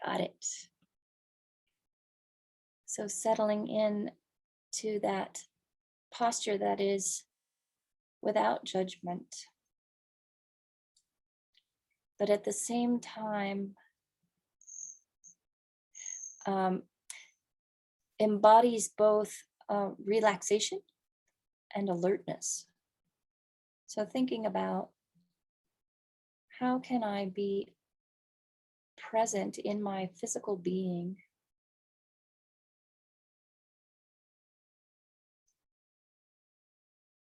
Got it. So settling in to that posture that is without judgment, but at the same time embodies both relaxation and alertness. So thinking about how can I be present in my physical being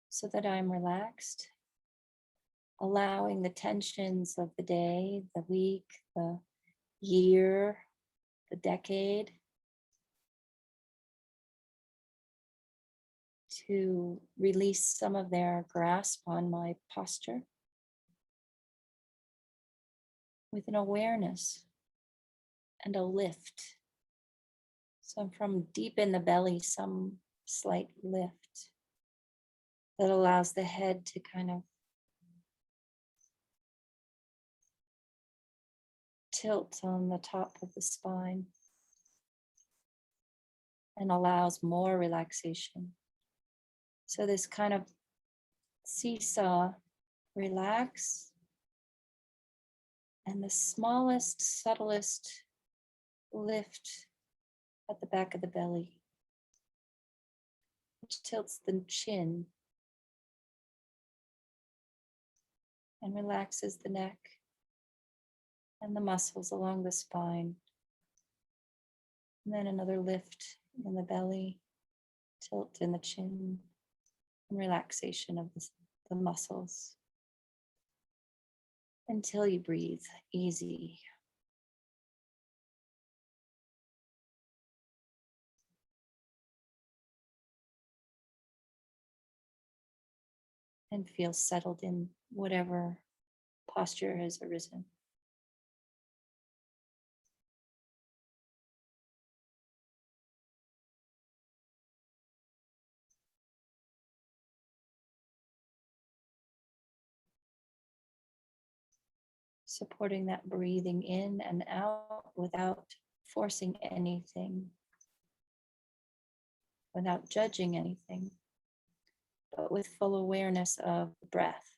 so that I'm relaxed, allowing the tensions of the day, the week, the year, the decade to release some of their grasp on my posture with an awareness and a lift. So from deep in the belly, some slight lift that allows the head to kind of tilt on the top of the spine and allows more relaxation. So this kind of seesaw, relax, and the smallest, subtlest lift at the back of the belly, which tilts the chin and relaxes the neck and the muscles along the spine. And then another lift in the belly, tilt in the chin, and relaxation of the muscles until you breathe easy. And feel settled in whatever posture has arisen. Supporting that breathing in and out without forcing anything, without judging anything, but with full awareness of the breath.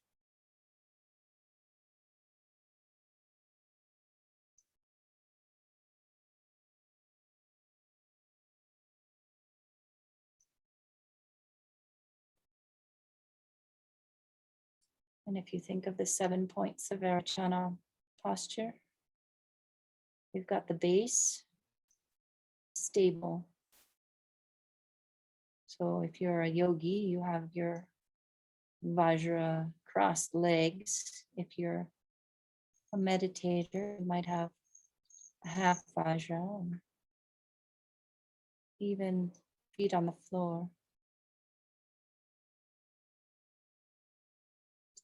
And if you think of the 7 points of Varachana posture, you've got the base, stable. So if you're a yogi, you have your Vajra crossed legs. If you're a meditator, you might have a half Vajra, and even feet on the floor.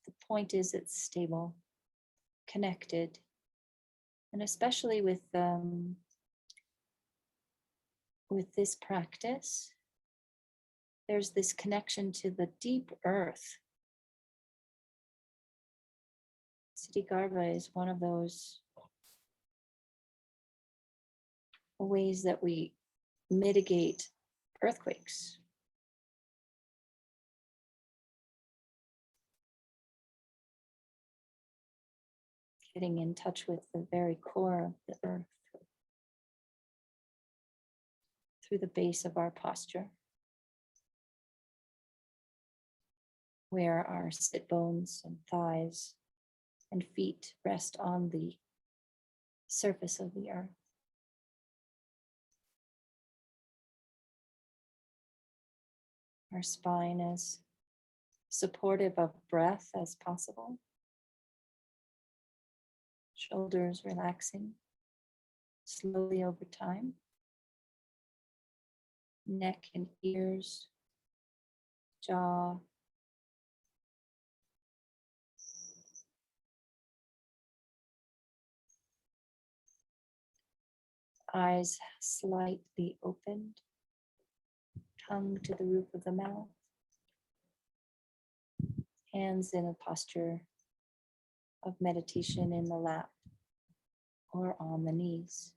The point is it's stable, connected, and especially with this practice, there's this connection to the deep earth. Ksitigarbha is one of those ways that we mitigate earthquakes. Getting in touch with the very core of the earth through the base of our posture, where our sit bones and thighs and feet rest on the surface of the earth. Our spine is supportive of breath as possible. Shoulders relaxing slowly over time. Neck and ears, jaw. Eyes slightly opened. Tongue to the roof of the mouth. Hands in a posture of meditation in the lap or on the knees.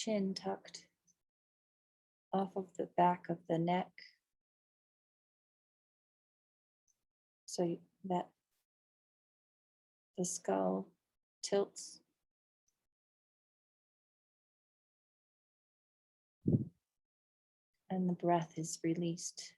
chin tucked off of the back of the neck so that the skull tilts. And the breath is released.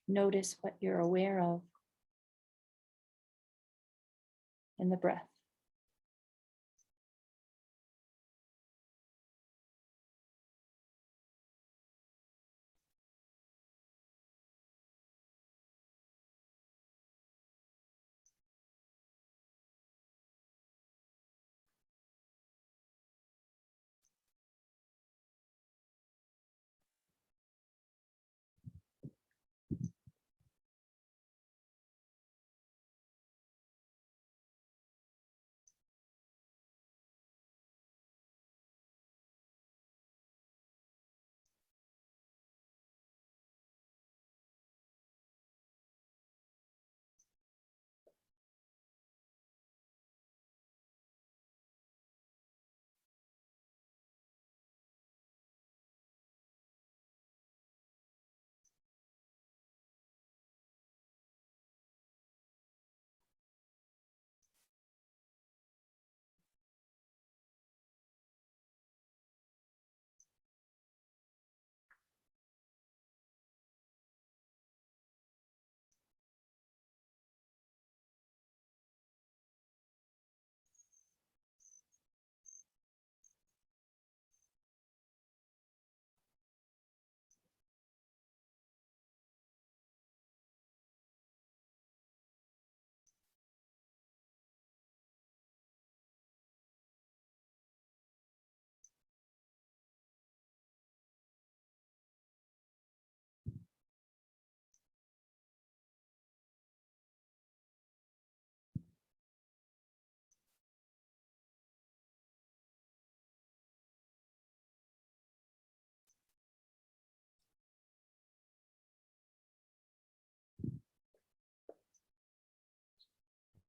Notice what you're aware of in the breath.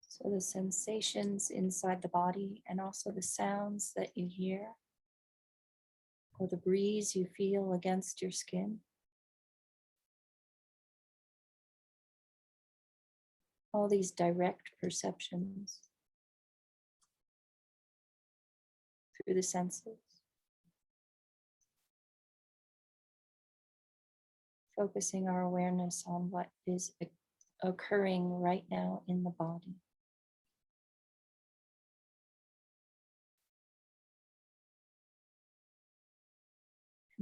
So the sensations inside the body and also the sounds that you hear or the breeze you feel against your skin. All these direct perceptions through the senses. Focusing our awareness on what is occurring right now in the body.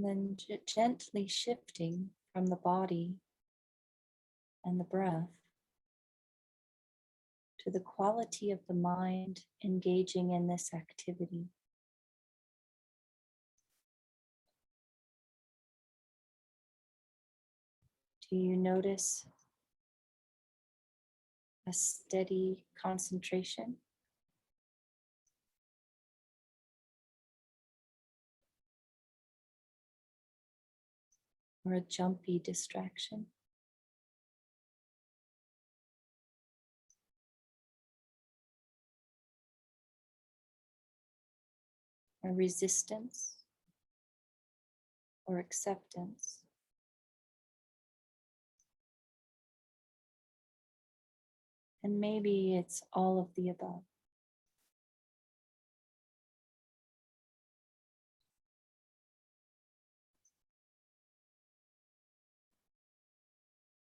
And then gently shifting from the body and the breath to the quality of the mind engaging in this activity. Do you notice a steady concentration? Or a jumpy distraction? A resistance or acceptance? And maybe it's all of the above.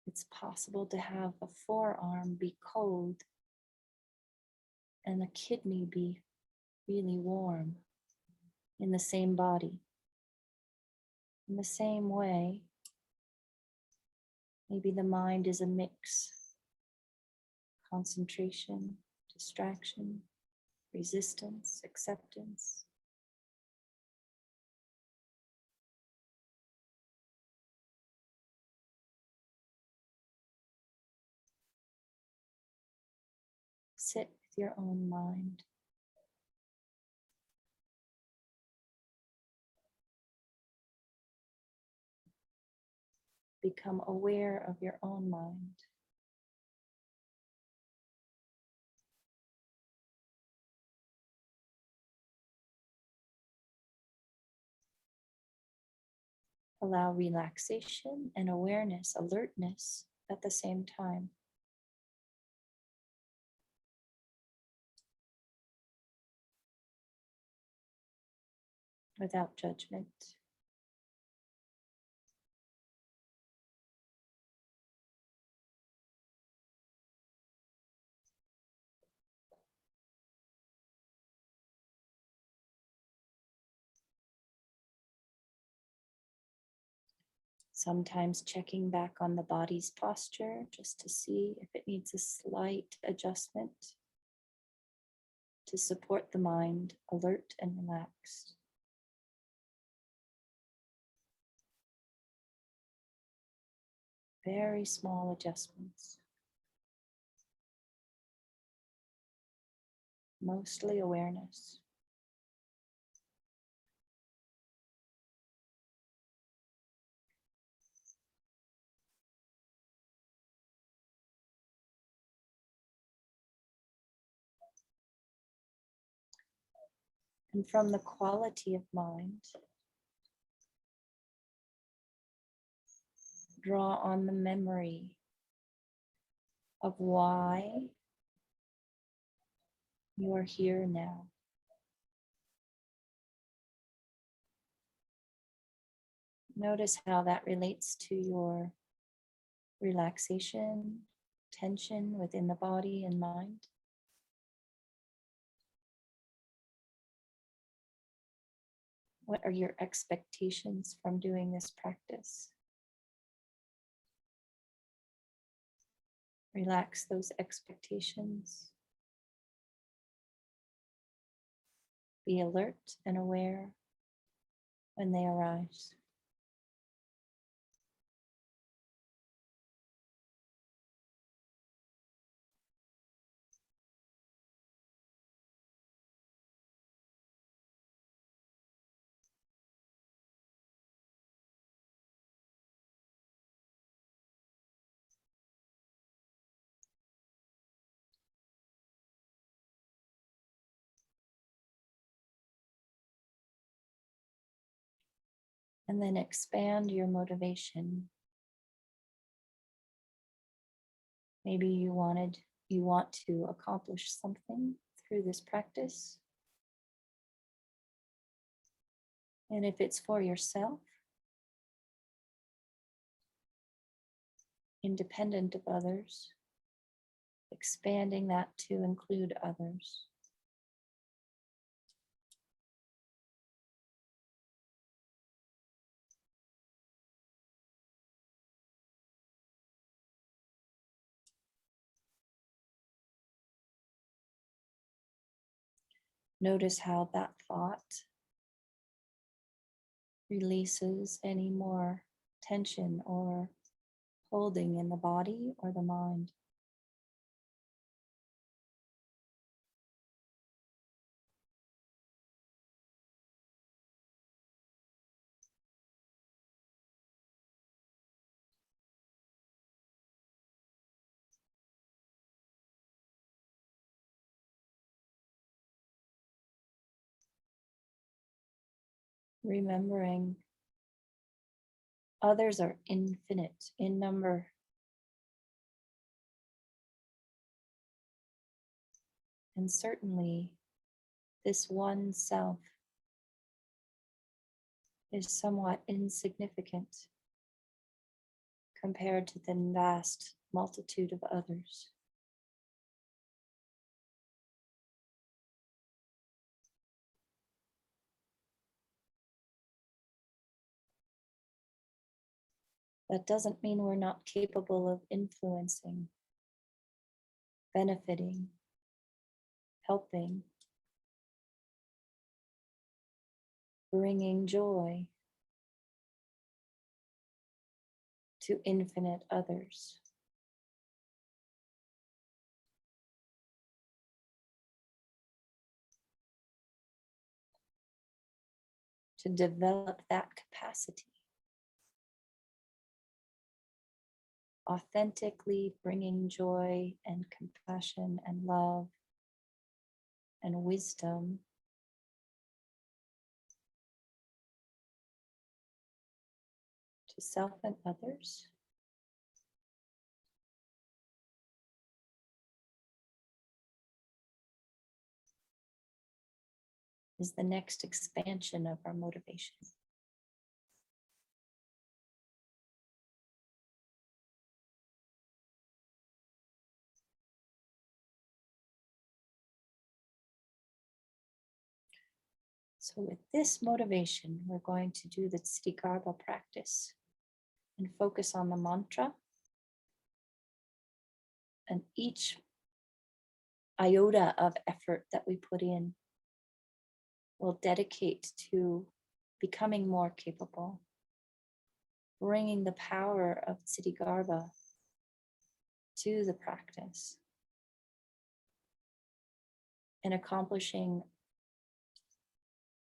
It's possible to have a forearm be cold and the kidney be really warm in the same body. In the same way, maybe the mind is a mix. Concentration, distraction, resistance, acceptance. Sit with your own mind. Become aware of your own mind. Allow relaxation and awareness, alertness at the same time. Without judgment. Sometimes checking back on the body's posture just to see if it needs a slight adjustment to support the mind alert and relaxed. Very small adjustments. Mostly awareness. And from the quality of mind, draw on the memory of why you are here now. Notice how that relates to your relaxation, tension within the body and mind. What are your expectations from doing this practice? Relax those expectations. Be alert and aware when they arise. And then expand your motivation. Maybe you want to accomplish something through this practice. And if it's for yourself, independent of others, expanding that to include others. Notice how that thought releases any more tension or holding in the body or the mind. Remembering others are infinite in number. And certainly this one self is somewhat insignificant compared to the vast multitude of others. That doesn't mean we're not capable of influencing, benefiting, helping, bringing joy to infinite others. to develop that capacity. Authentically bringing joy and compassion and love and wisdom to self and others. Is the next expansion of our motivation. So with this motivation, we're going to do the Ksitigarbha practice and focus on the mantra. And each iota of effort that we put in will dedicate to becoming more capable, bringing the power of Ksitigarbha to the practice, and accomplishing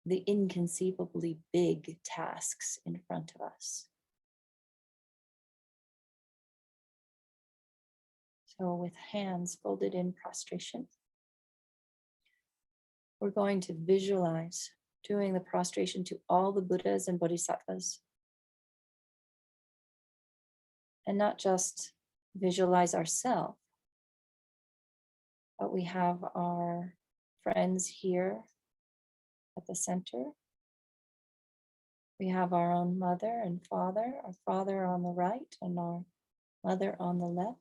the inconceivably big tasks in front of us. So with hands folded in prostration, we're going to visualize doing the prostration to all the Buddhas and Bodhisattvas. And not just visualize ourselves, but we have our friends here at the center. We have our own mother and father, our father on the right and our mother on the left.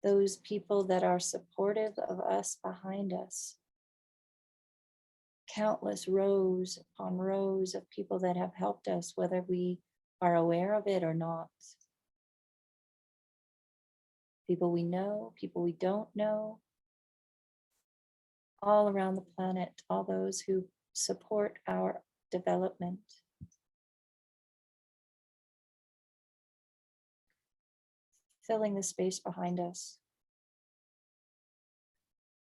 Those people that are supportive of us behind us. Countless rows upon rows of people that have helped us, whether we are aware of it or not. People we know, people we don't know, all around the planet, all those who support our development. Filling the space behind us.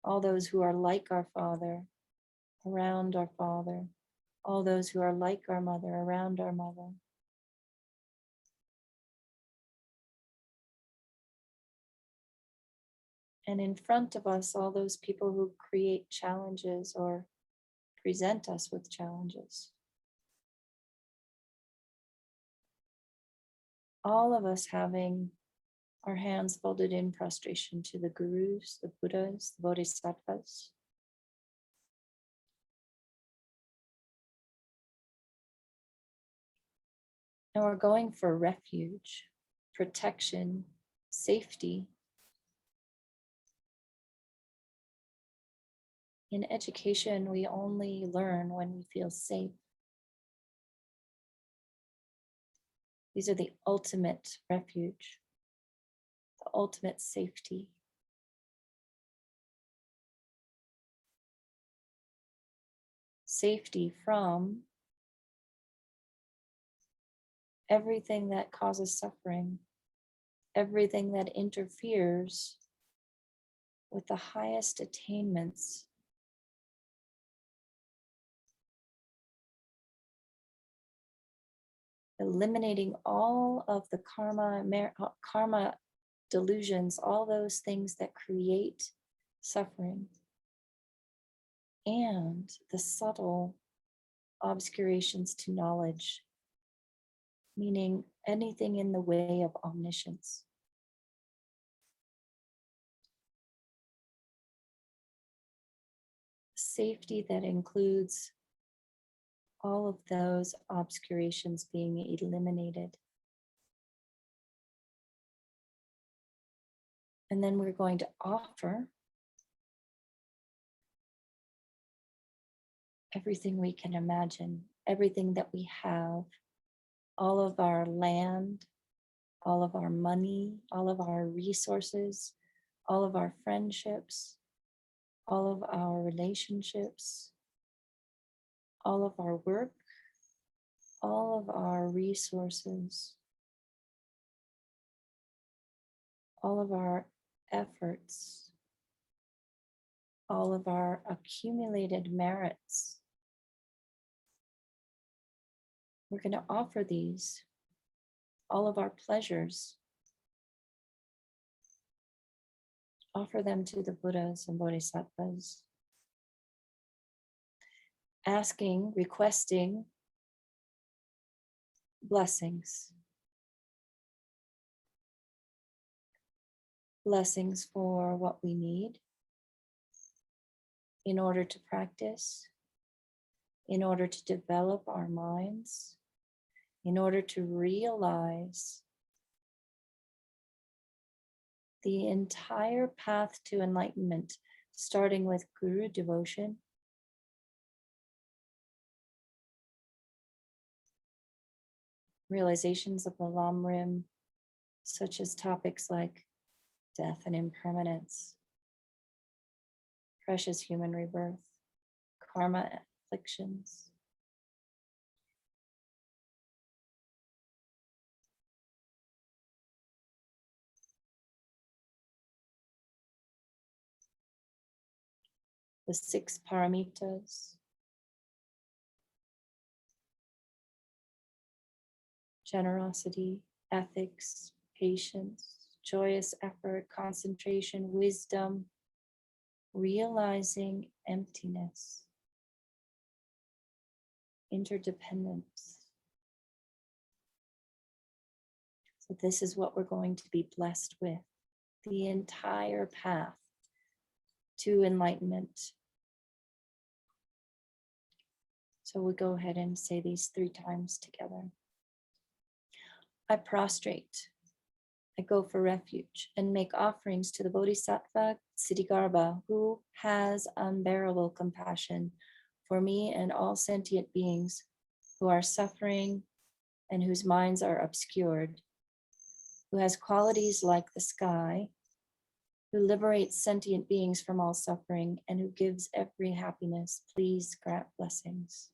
All those who are like our father, around our father. All those who are like our mother, around our mother. And in front of us, all those people who create challenges or present us with challenges. All of us having our hands folded in prostration to the gurus, the Buddhas, the Bodhisattvas. And we're going for refuge, protection, safety. In education, we only learn when we feel safe. These are the ultimate refuge, the ultimate safety. Safety from everything that causes suffering, everything that interferes with the highest attainments. Eliminating all of the karma delusions, all those things that create suffering, and the subtle obscurations to knowledge, meaning anything in the way of omniscience. Safety that includes all of those obscurations being eliminated. And then we're going to offer everything we can imagine, everything that we have, all of our land, all of our money, all of our resources, all of our friendships, all of our relationships, all of our work, all of our resources, all of our efforts, all of our accumulated merits, we're going to offer these, all of our pleasures, offer them to the Buddhas and Bodhisattvas, asking, requesting blessings. Blessings for what we need in order to practice, in order to develop our minds, in order to realize the entire path to enlightenment, starting with Guru devotion, realizations of the Lamrim, such as topics like death and impermanence, precious human rebirth, karma afflictions, the 6 paramitas, generosity, ethics, patience, joyous effort, concentration, wisdom, realizing emptiness, interdependence. So this is what we're going to be blessed with, the entire path to enlightenment. So we'll go ahead and say these 3 times together. I prostrate, I go for refuge and make offerings to the Bodhisattva Ksitigarbha, who has unbearable compassion for me and all sentient beings who are suffering and whose minds are obscured, who has qualities like the sky, who liberates sentient beings from all suffering and who gives every happiness. Please grant blessings.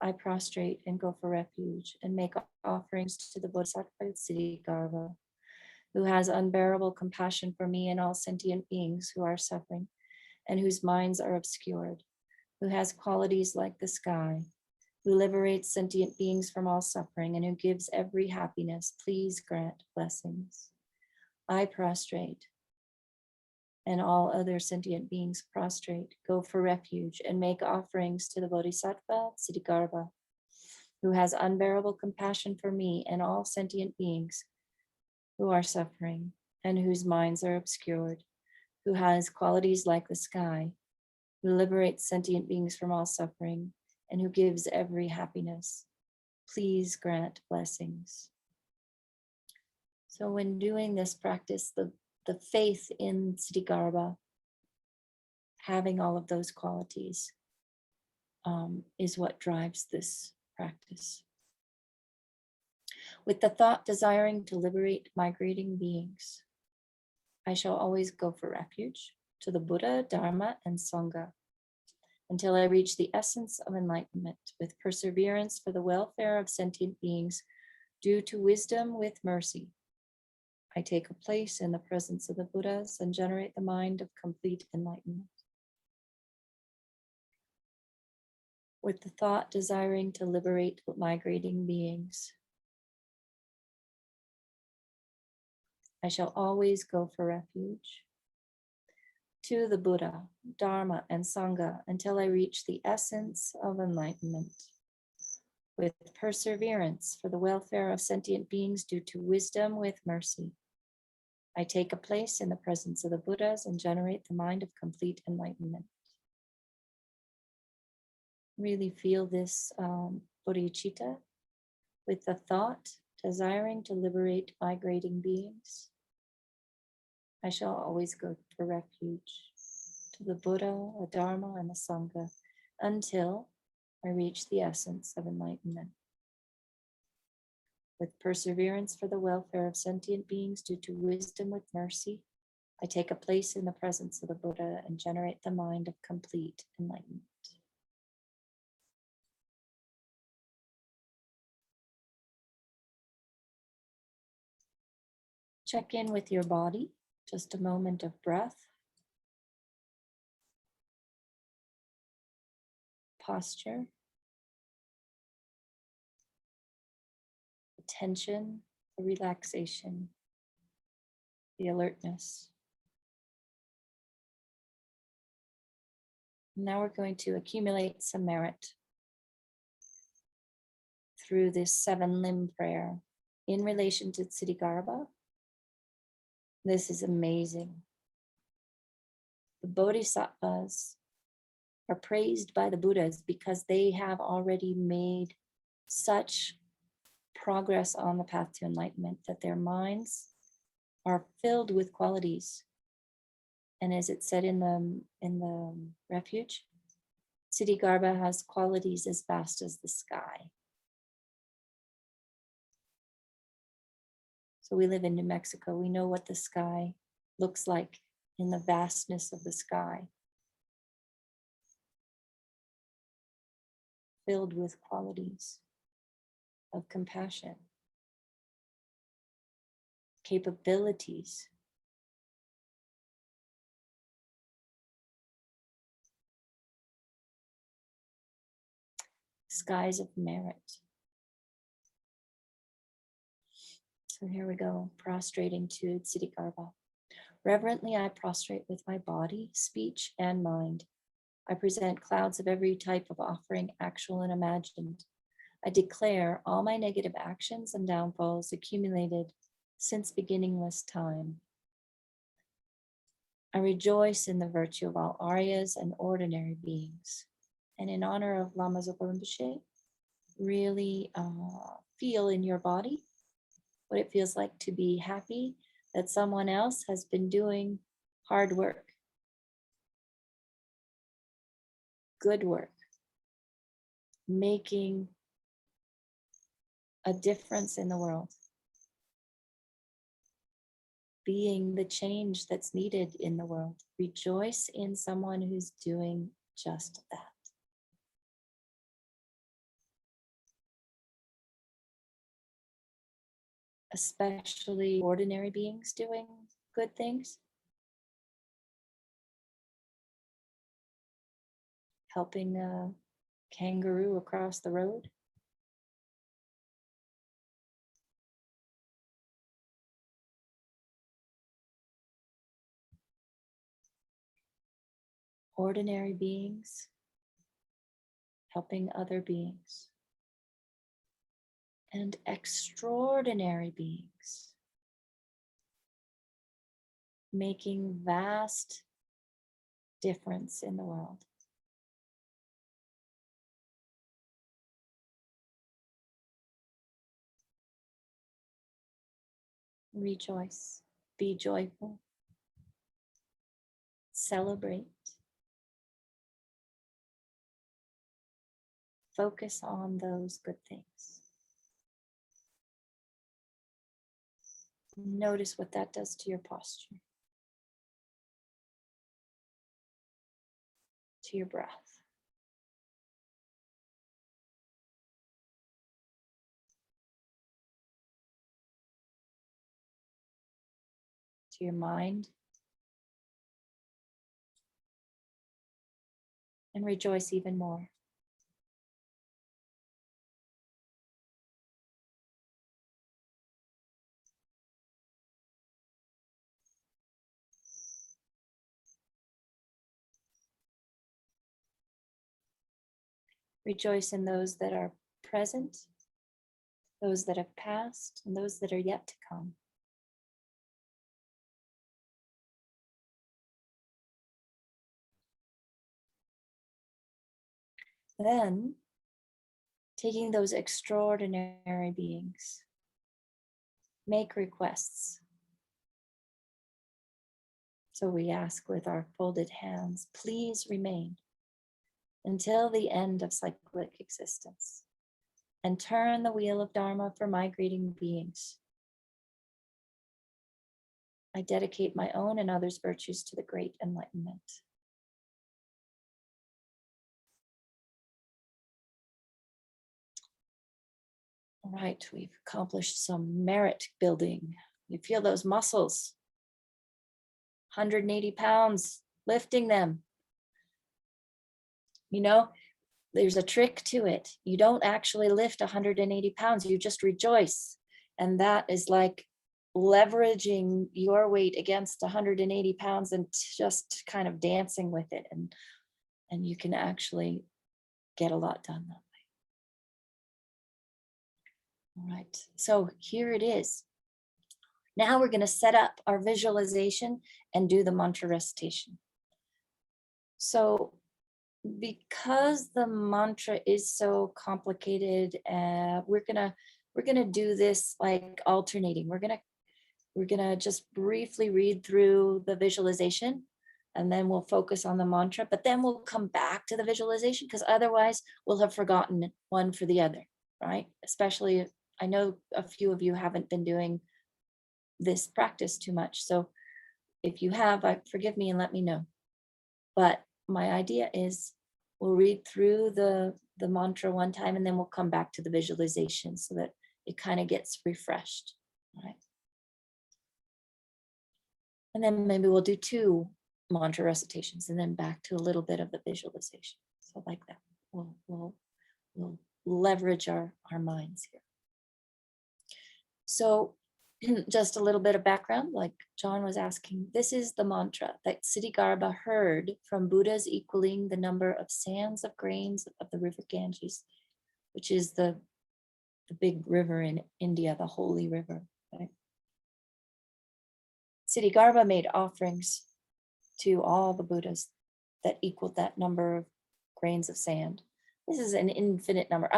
I prostrate and go for refuge and make offerings to the Bodhisattva Ksitigarbha, who has unbearable compassion for me and all sentient beings who are suffering and whose minds are obscured, who has qualities like the sky, who liberates sentient beings from all suffering and who gives every happiness. Please grant blessings. I prostrate and all other sentient beings prostrate, go for refuge and make offerings to the Bodhisattva Ksitigarbha, who has unbearable compassion for me and all sentient beings who are suffering and whose minds are obscured, who has qualities like the sky, who liberates sentient beings from all suffering and who gives every happiness. Please grant blessings. So when doing this practice, the faith in Ksitigarbha, having all of those qualities, is what drives this practice. With the thought desiring to liberate migrating beings, I shall always go for refuge to the Buddha, Dharma, and Sangha until I reach the essence of enlightenment with perseverance for the welfare of sentient beings due to wisdom with mercy. I take a place in the presence of the Buddhas and generate the mind of complete enlightenment. With the thought desiring to liberate migrating beings, I shall always go for refuge to the Buddha, Dharma, and Sangha until I reach the essence of enlightenment. With perseverance for the welfare of sentient beings due to wisdom with mercy, I take a place in the presence of the Buddhas and generate the mind of complete enlightenment. Really feel this bodhicitta with the thought desiring to liberate migrating beings. I shall always go for refuge to the Buddha, the Dharma, and the Sangha until I reach the essence of enlightenment. With perseverance for the welfare of sentient beings due to wisdom with mercy, I take a place in the presence of the Buddha and generate the mind of complete enlightenment. Check in with your body, just a moment of breath, posture, tension, the relaxation, the alertness. Now we're going to accumulate some merit through this 7-limb prayer in relation to Ksitigarbha. This is amazing. The Bodhisattvas are praised by the Buddhas because they have already made such progress on the path to enlightenment that their minds are filled with qualities. And as it said in the refuge, Ksitigarbha has qualities as vast as the sky. So we live in New Mexico. We know what the sky looks like in the vastness of the sky, filled with qualities of compassion, capabilities, skies of merit. So here we go, prostrating to Ksitigarbha. Reverently, I prostrate with my body, speech, and mind. I present clouds of every type of offering, actual and imagined. I declare all my negative actions and downfalls accumulated since beginningless time. I rejoice in the virtue of all Aryas and ordinary beings. And in honor of Lama Zopa Rinpoche, really feel in your body what it feels like to be happy that someone else has been doing hard work, good work, making a difference in the world, being the change that's needed in the world. Rejoice in someone who's doing just that. Especially ordinary beings doing good things. Helping a kangaroo across the road. Ordinary beings helping other beings. And extraordinary beings making vast difference in the world. Rejoice, be joyful, celebrate, focus on those good things. Notice what that does to your posture, to your breath. To your mind. And rejoice even more. Rejoice in those that are present, those that have passed, and those that are yet to come. Then, taking those extraordinary beings, make requests. So we ask with our folded hands, please remain until the end of cyclic existence and turn the wheel of Dharma for migrating beings. I dedicate my own and others' virtues to the great enlightenment. All right, we've accomplished some merit building. You feel those muscles, 180 pounds, lifting them. You know, there's a trick to it. You don't actually lift 180 pounds, you just rejoice. And that is like leveraging your weight against 180 pounds and just kind of dancing with it. And you can actually get a lot done that way. All right, so here it is. Now we're going to set up our visualization and do the mantra recitation. So because the mantra is so complicated, we're gonna do this like alternating. We're gonna just briefly read through the visualization, and then we'll focus on the mantra, but then we'll come back to the visualization, because otherwise we'll have forgotten one for the other, right? Especially if I know a few of you haven't been doing this practice too much. So if you have, forgive me and let me know. But my idea is we'll read through the mantra one time, and then we'll come back to the visualization so that it kind of gets refreshed, right? And then maybe we'll do 2 mantra recitations and then back to a little bit of the visualization. So like that, we'll leverage our minds here. So just a little bit of background, like John was asking, this is the mantra that Ksitigarbha heard from Buddhas equaling the number of sands of grains of the river Ganges, which is the big river in India, the holy river. Right? Ksitigarbha made offerings to all the Buddhas that equaled that number of grains of sand. This is an infinite number,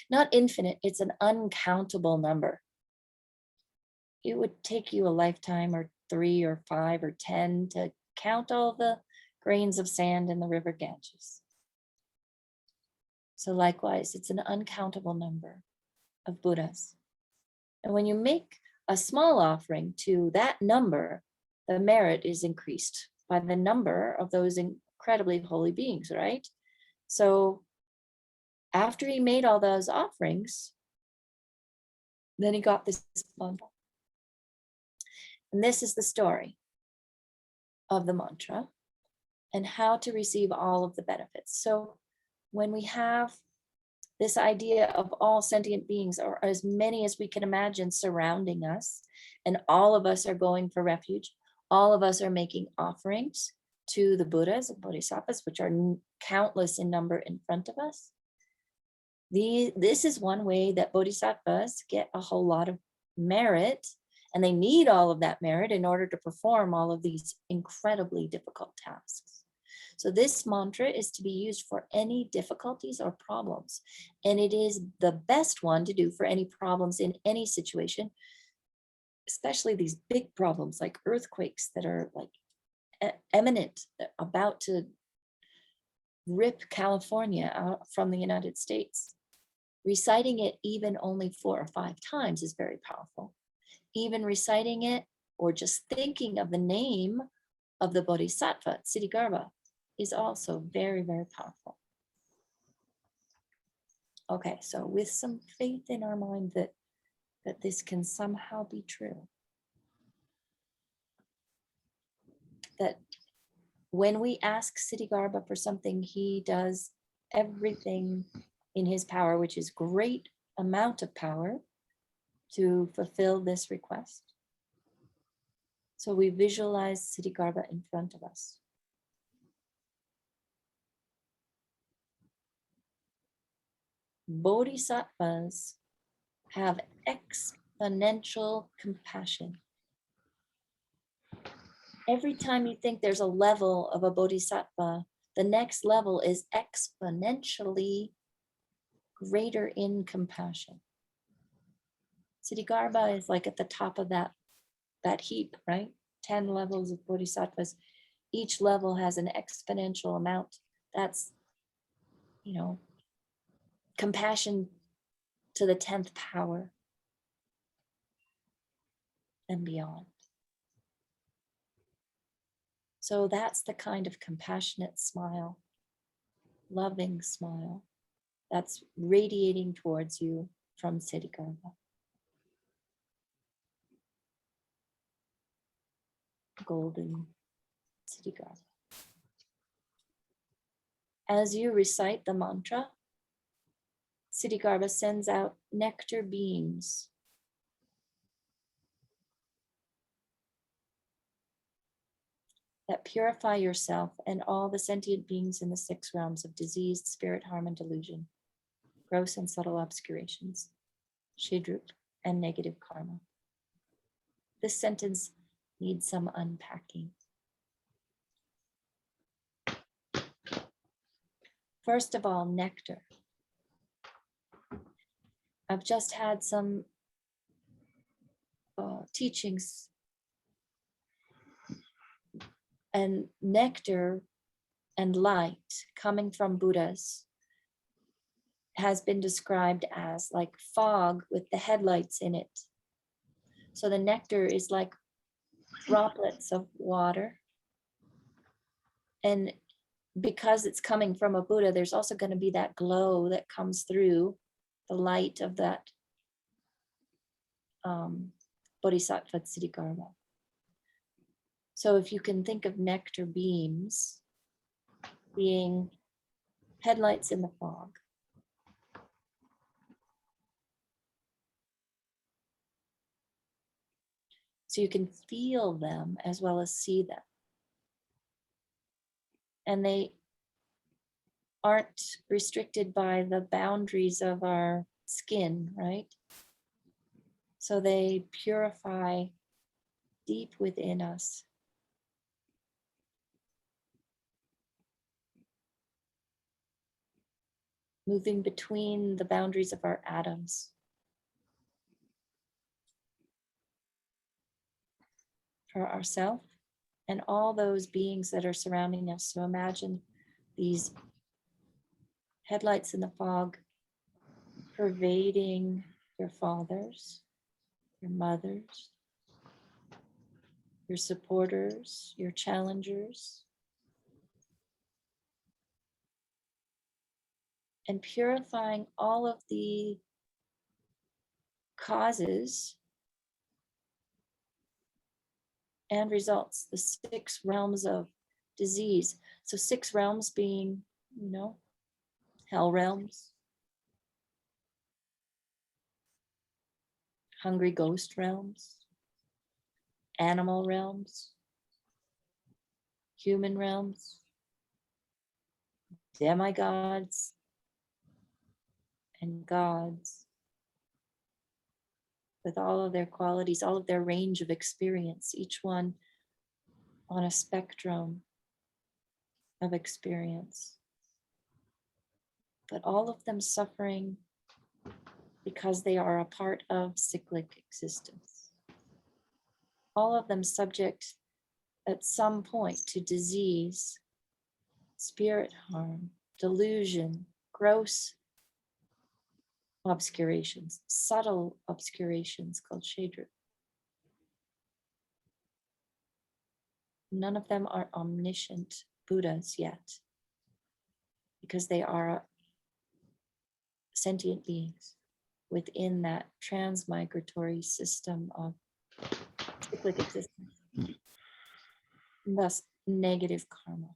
not infinite, it's an uncountable number. It would take you a lifetime or 3 or 5 or 10 to count all the grains of sand in the river Ganges. So likewise, it's an uncountable number of Buddhas. And when you make a small offering to that number, the merit is increased by the number of those incredibly holy beings, right? So after he made all those offerings, then he got this bundle. And this is the story of the mantra and how to receive all of the benefits. So when we have this idea of all sentient beings, or as many as we can imagine, surrounding us, and all of us are going for refuge, all of us are making offerings to the Buddhas and Bodhisattvas, which are countless in number in front of us. This is one way that Bodhisattvas get a whole lot of merit, and they need all of that merit in order to perform all of these incredibly difficult tasks. So this mantra is to be used for any difficulties or problems, and it is the best one to do for any problems in any situation, especially these big problems like earthquakes that are like imminent, about to rip California out from the United States. Reciting it even only 4 or 5 times is very powerful. Even reciting it or just thinking of the name of the Bodhisattva, Ksitigarbha, is also very, very powerful. Okay, so with some faith in our mind that this can somehow be true, that when we ask Ksitigarbha for something, he does everything in his power, which is great amount of power, to fulfill this request. So we visualize Ksitigarbha in front of us. Bodhisattvas have exponential compassion. Every time you think there's a level of a bodhisattva, the next level is exponentially greater in compassion. Ksitigarbha is like at the top of that heap, right? 10 levels of bodhisattvas. Each level has an exponential amount. That's, compassion to the 10th power and beyond. So that's the kind of compassionate smile, loving smile that's radiating towards you from Ksitigarbha. Golden Ksitigarbha. As you recite the mantra, Ksitigarbha sends out nectar beams that purify yourself and all the sentient beings in the 6 realms of disease, spirit, harm, and delusion, gross and subtle obscurations, shidrup, and negative karma. This sentence needs some unpacking. First of all, nectar. I've just had some teachings, and nectar and light coming from Buddhas has been described as like fog with the headlights in it. So the nectar is like droplets of water. And because it's coming from a Buddha, there's also going to be that glow that comes through the light of that Bodhisattva Ksitigarbha. So if you can think of nectar beams being headlights in the fog, so you can feel them as well as see them. And they aren't restricted by the boundaries of our skin, right? So they purify deep within us. Moving between the boundaries of our atoms. For ourselves and all those beings that are surrounding us. So imagine these headlights in the fog pervading your fathers, your mothers, your supporters, your challengers, and purifying all of the causes and results, the 6 realms of disease. So 6 realms being, hell realms, hungry ghost realms, animal realms, human realms, demigods, and gods, with all of their qualities, all of their range of experience, each one on a spectrum of experience. But all of them suffering because they are a part of cyclic existence. All of them subject at some point to disease, spirit harm, delusion, gross obscurations, subtle obscurations called shidrup. None of them are omniscient Buddhas yet, because they are sentient beings within that transmigratory system of cyclic existence, and thus negative karma.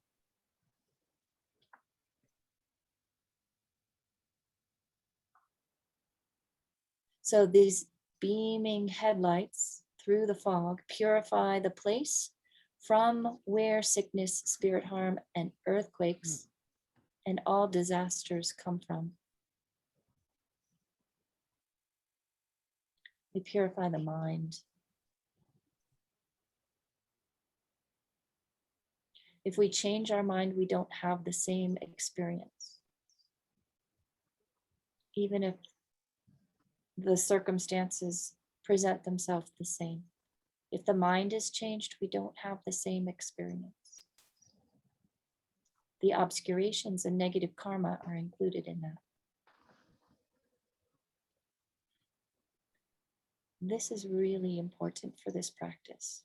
So these beaming headlights through the fog purify the place from where sickness, spirit harm, and earthquakes and all disasters come from. They purify the mind. If we change our mind, we don't have the same experience. Even if the circumstances present themselves the same. If the mind is changed, we don't have the same experience. The obscurations and negative karma are included in that. This is really important for this practice.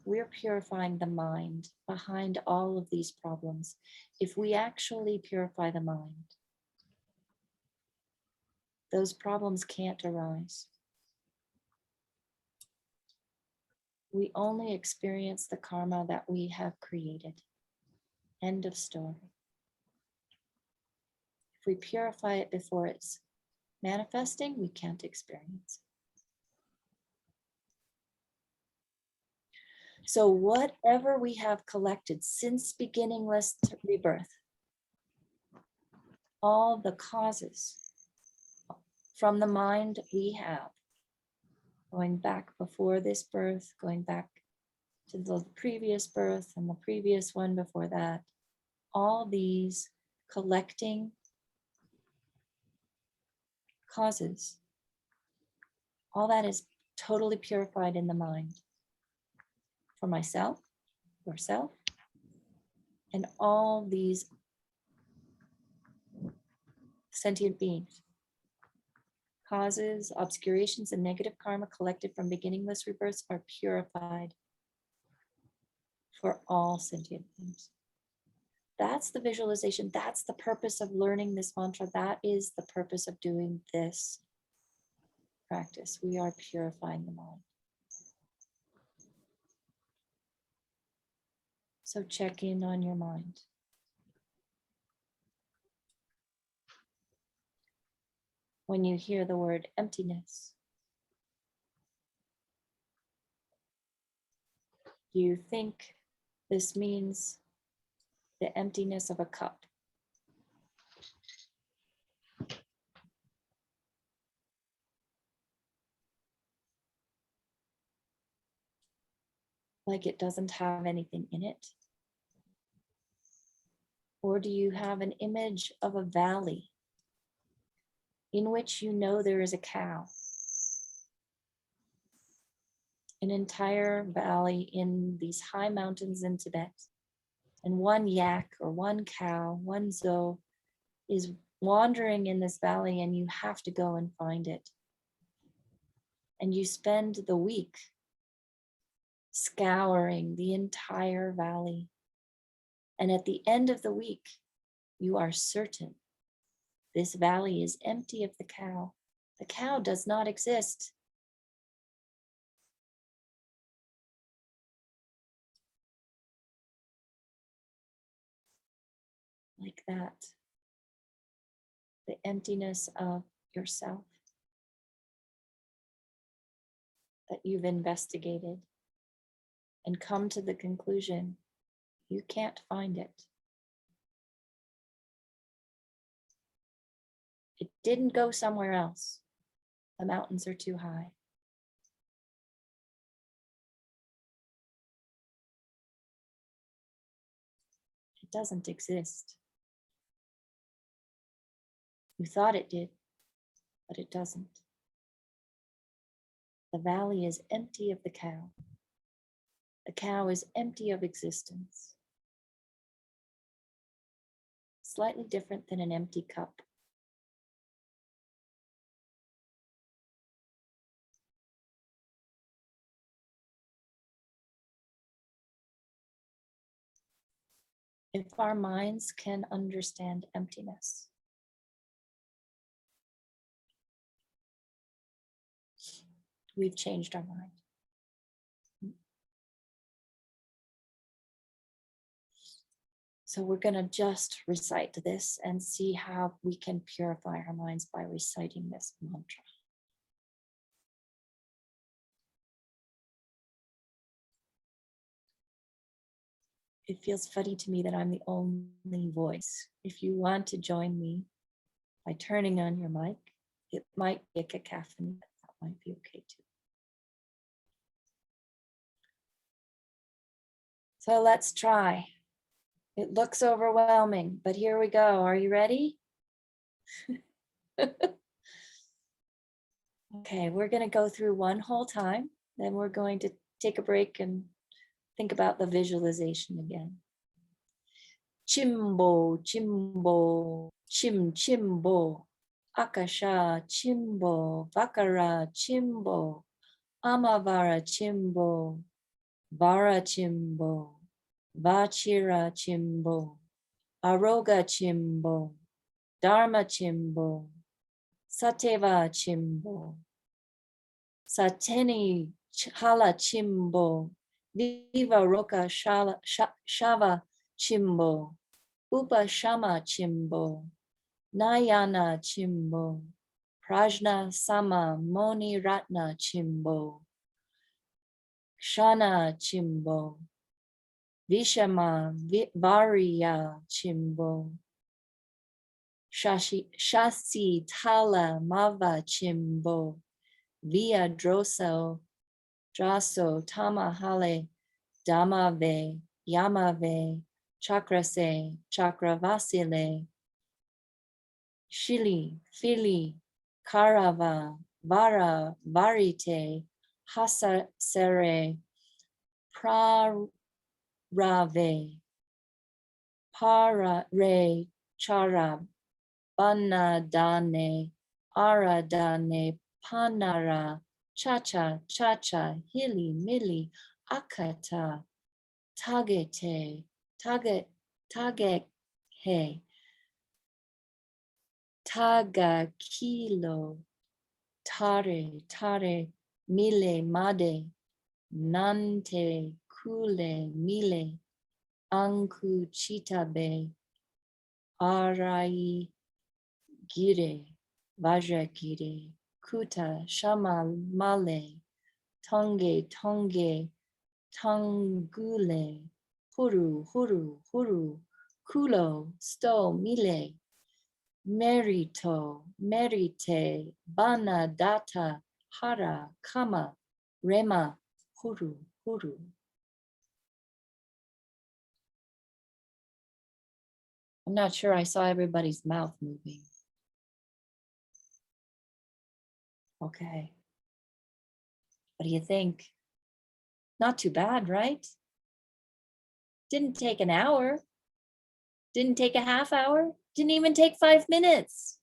We're purifying the mind behind all of these problems. If we actually purify the mind, those problems can't arise. We only experience the karma that we have created. End of story. If we purify it before it's manifesting, we can't experience it. So whatever we have collected since beginningless rebirth, all the causes from the mind we have, going back before this birth, going back to the previous birth and the previous one before that, all these collecting causes, all that is totally purified in the mind for myself, yourself, and all these sentient beings. Causes, obscurations, and negative karma collected from beginningless rebirths are purified for all sentient beings. That's the visualization. That's the purpose of learning this mantra. That is the purpose of doing this practice. We are purifying the mind. So check in on your mind. When you hear the word emptiness, do you think this means the emptiness of a cup? Like it doesn't have anything in it? Or do you have an image of a valley in which you know there is a cow? An entire valley in these high mountains in Tibet. And one yak or one cow, one zo is wandering in this valley and you have to go and find it. And you spend the week scouring the entire valley. And at the end of the week, you are certain this valley is empty of the cow. The cow does not exist. Like that. The emptiness of yourself that you've investigated and come to the conclusion you can't find it. It didn't go somewhere else. The mountains are too high. It doesn't exist. You thought it did, but it doesn't. The valley is empty of the cow. The cow is empty of existence. Slightly different than an empty cup. If our minds can understand emptiness, we've changed our mind. So we're going to just recite this and see how we can purify our minds by reciting this mantra. It feels funny to me that I'm the only voice. If you want to join me by turning on your mic, it might be a cacophony, but that might be okay too. So let's try. It looks overwhelming, but here we go. Are you ready? Okay, we're going to go through one whole time. Then we're going to take a break and think about the visualization again. Chimbo, chimbo, chim, chimbo. Akasha, chimbo, vakara, chimbo. Amavara, chimbo. Vara, chimbo. Vachira, chimbo. Aroga, chimbo. Dharma, chimbo. Sateva, chimbo. Sateni, hala, chimbo. Viva roka, shava, chimbo. Upa shama, chimbo. Nayana, chimbo. Prajna, sama, moni, ratna, chimbo. Kshana Chimbo, Vishama Variya Chimbo, Shasi Tala Mava Chimbo, Via Draso Tamahale Damave Yamave Chakrase Chakravasile Shili Fili Karava Vara Varite Hasasere Prarave Parare Charab Banadane Aradane Panara Chacha Chacha Hili Mili Akata Tagete Tagehe Taga Kilo Tare Mile Made Nante Kule Mile Anku Chitabe Arai Gire Vajra Gire Kuta Shama Male Tonge Tangule Huru Kulo Sto Mile Merite Bana Data Hara Kama Rema Huru. I'm not sure I saw everybody's mouth moving. Okay. What do you think? Not too bad, right? Didn't take an hour. Didn't take a half hour. Didn't even take 5 minutes.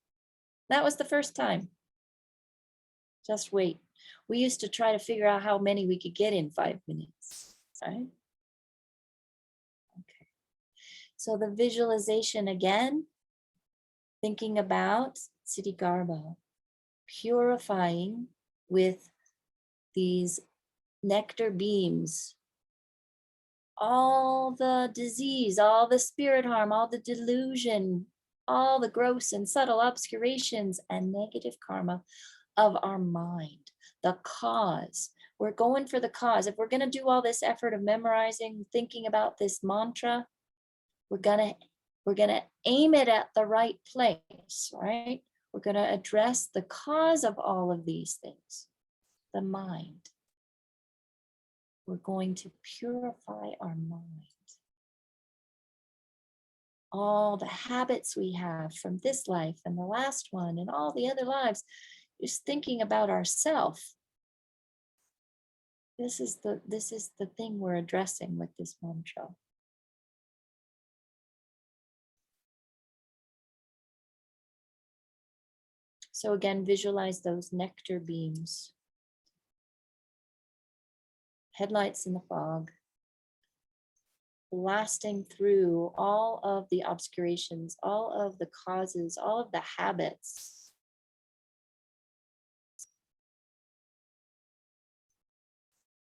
That was the first time. Just wait. We used to try to figure out how many we could get in 5 minutes, right? Okay. So the visualization again, thinking about Ksitigarbha, purifying with these nectar beams, all the disease, all the spirit harm, all the delusion, all the gross and subtle obscurations and negative karma of our mind, the cause. We're going for the cause. If we're going to do all this effort of memorizing, thinking about this mantra, we're going to aim it at the right place, right? We're going to address the cause of all of these things, the mind. We're going to purify our mind. All the habits we have from this life and the last one and all the other lives, just thinking about ourself. This is the thing we're addressing with this mantra. So again, visualize those nectar beams, headlights in the fog, blasting through all of the obscurations, all of the causes, all of the habits.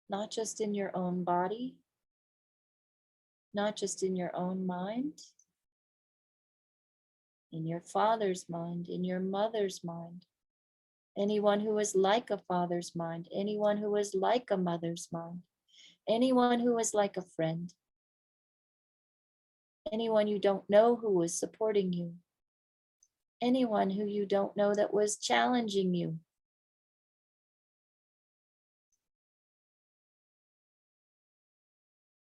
Not just in your own body, not just in your own mind, in your father's mind, in your mother's mind, anyone who is like a father's mind, anyone who is like a mother's mind, anyone who is like a friend, anyone you don't know who was supporting you, anyone who you don't know that was challenging you.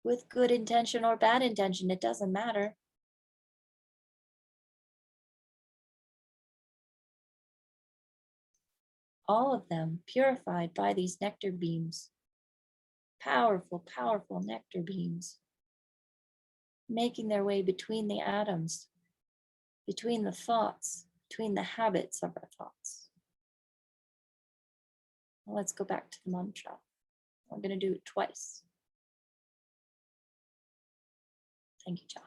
With good intention or bad intention, it doesn't matter. All of them purified by these nectar beams. Powerful, powerful nectar beams, making their way between the atoms, between the thoughts, between the habits of our thoughts. Well, let's go back to the mantra. I'm going to do it twice. Thank you, John.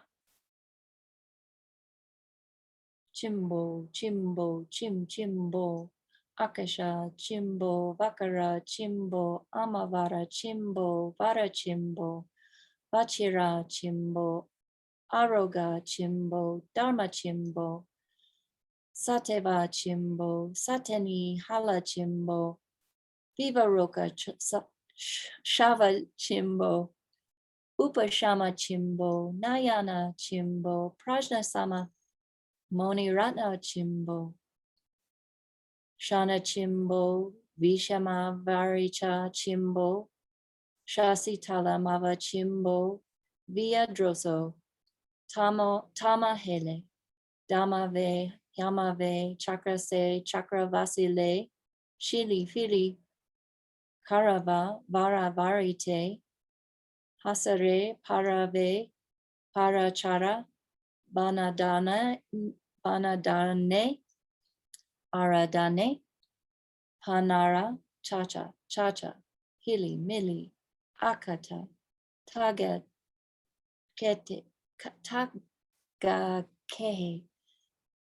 Chimbo, chimbo, chimbo. Akasha, chimbo, vakara, chimbo, amavara, chimbo, vara, chimbo, vachira, chimbo, aroga, chimbo, dharma, chimbo, sateva, chimbo, sateni, hala, chimbo, vivaroka, Shava Chimbo, Upashama Chimbo, Nayana Chimbo, Prajna Sama, Moni Ratna Chimbo, Shana Chimbo, Vishama Varicha Chimbo, Shasitala Mava Chimbo, Via Droso, Tama Hele, Damave, Yamave, Chakrase, Chakravasile, Shili Fili, Karava, Vara Varite, Hasare, Parave, Parachara, Banadane, Aradane, Panara, Chacha, Hili, Mili, Akata, Taga, Kete, Taga, Kehe,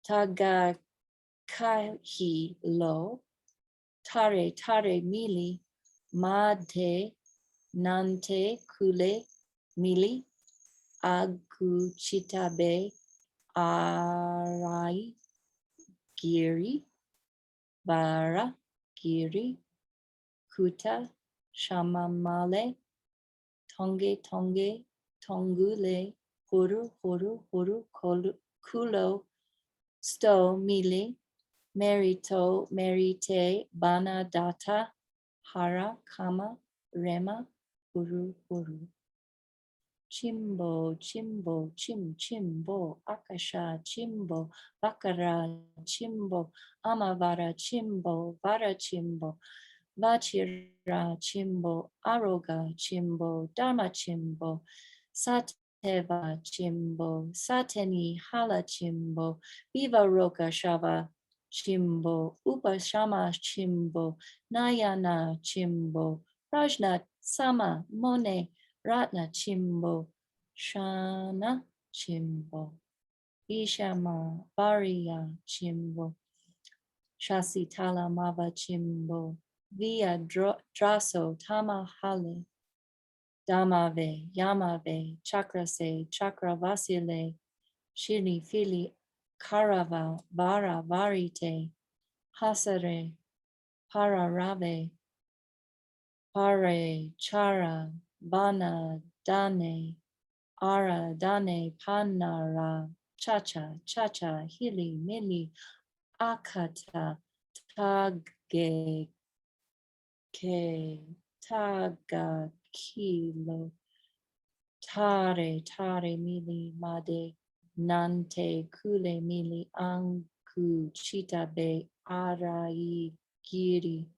Taga, Kahi, Lo, Tare, Mili, Made, Nante, Kule, Mili, Aguchitabe, Arai, Giri, Vara, Giri, Kuta, Shamamale, Tonge, Tongule, Horu, Kulo, Sto, Mili, Merito, Merite, Bana, Data, Hara, Kama, Rema, Huru. Chimbo, Chimbo, Akasha, Chimbo, Bakara, Chimbo, Amavara, Chimbo, Vara, Chimbo, Vachira, Chimbo, Aroga, Chimbo, Dharma, Chimbo, Sateva, Chimbo, Sateni, Hala, Chimbo, Viva Roka, Shava, Chimbo, Upashama, Chimbo, Nayana, Chimbo, Rajna, Sama, Mone, Ratna Chimbo, Shana Chimbo, Ishama Variya Chimbo, Shasitala Mava Chimbo, Via Draso Tama Hale, Damave, Yamave, Chakrase, Chakravasile, Shili Fili, Karava, Vara Varite, Hasare, Pararave, Pare, Chara, Bana, Dane, Ara, Dane, Panara, Chacha, Hili, Mili, Akata, Tage, Ke, Taga, Kilo, Tare, Mili, Made, Nante, Kule, Mili, Anku, Chitabe, Arai, Giri,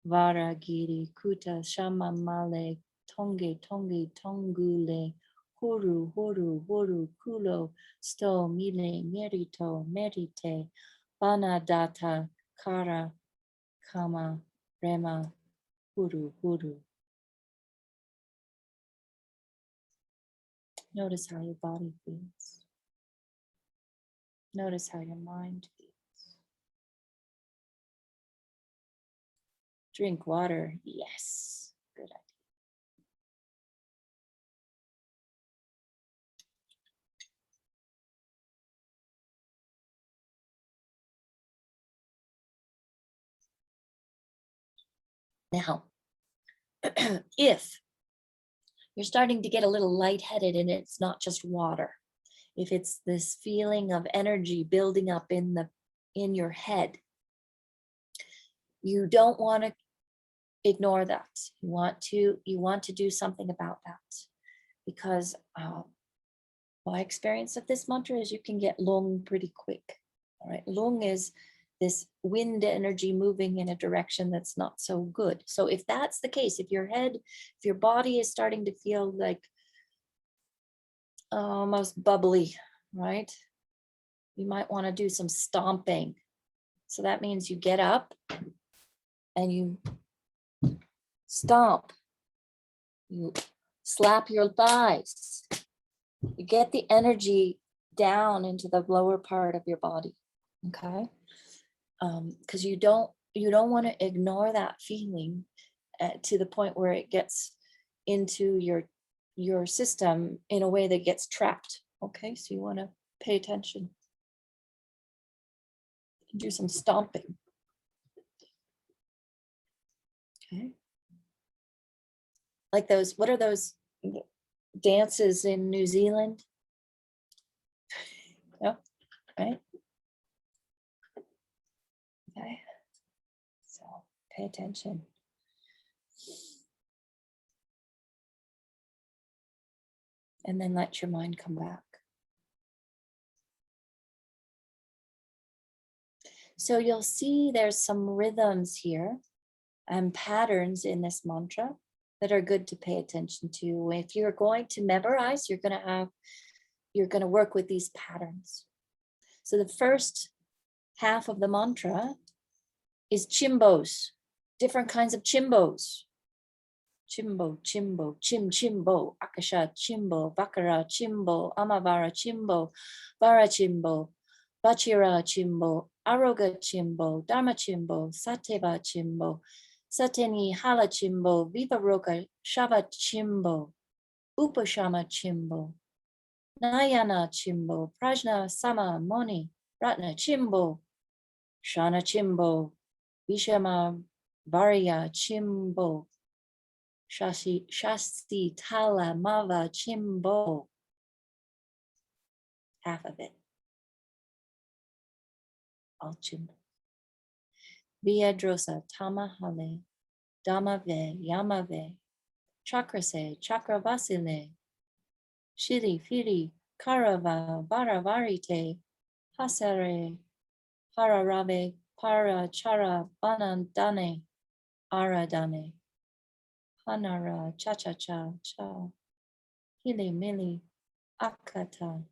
Varagiri, Kuta, Shama Male, Tonge, Tongule, Horu, Kulo, Sto, Mile, Merito, Merite, Banadata, Kara, Kama, Rema, Huru. Notice how your body feels. Notice how your mind feels. Drink water, yes. Good idea. Now, if you're starting to get a little lightheaded and it's not just water, if it's this feeling of energy building up in your head, you don't want to ignore that. You want to do something about that, because my experience of this mantra is you can get lung pretty quick. All right, lung is this wind energy moving in a direction that's not so good. So if that's the case, if your body is starting to feel like almost bubbly, right? You might want to do some stomping. So that means you get up and you stomp. You slap your thighs. You get the energy down into the lower part of your body. Okay. Because you don't want to ignore that feeling to the point where it gets into your system in a way that gets trapped. Okay, so you want to pay attention. Do some stomping. Okay. Like those, what are those dances in New Zealand? Yep, right? Okay, so pay attention. And then let your mind come back. So you'll see there's some rhythms here and patterns in this mantra that are good to pay attention to. If you're going to memorize, you're going to work with these patterns. So the first half of the mantra is chimbos, different kinds of chimbos. Chimbo, chimbo, chim, chimbo, akasha, chimbo, vakara, chimbo, amavara, chimbo, vara, chimbo, vachira, chimbo, aroga, chimbo, dharma, chimbo, sateva, chimbo, sateni, hala, chimbo, vivaroka, shava, chimbo, upashama, chimbo, nayana, chimbo, prajna, sama, moni, ratna, chimbo, shana, chimbo, vishama, varya, chimbo, Shasti Tala Mava Chimbo. Half of it. All chimbo. Viadrosa Tamahale Damave Yamave Chakrase Chakravasile Shiri Firi Karava Varavarite Hasare Pararave Parachara Banandane Aradane Hanara Cha-cha-cha cha Hili Mili Akata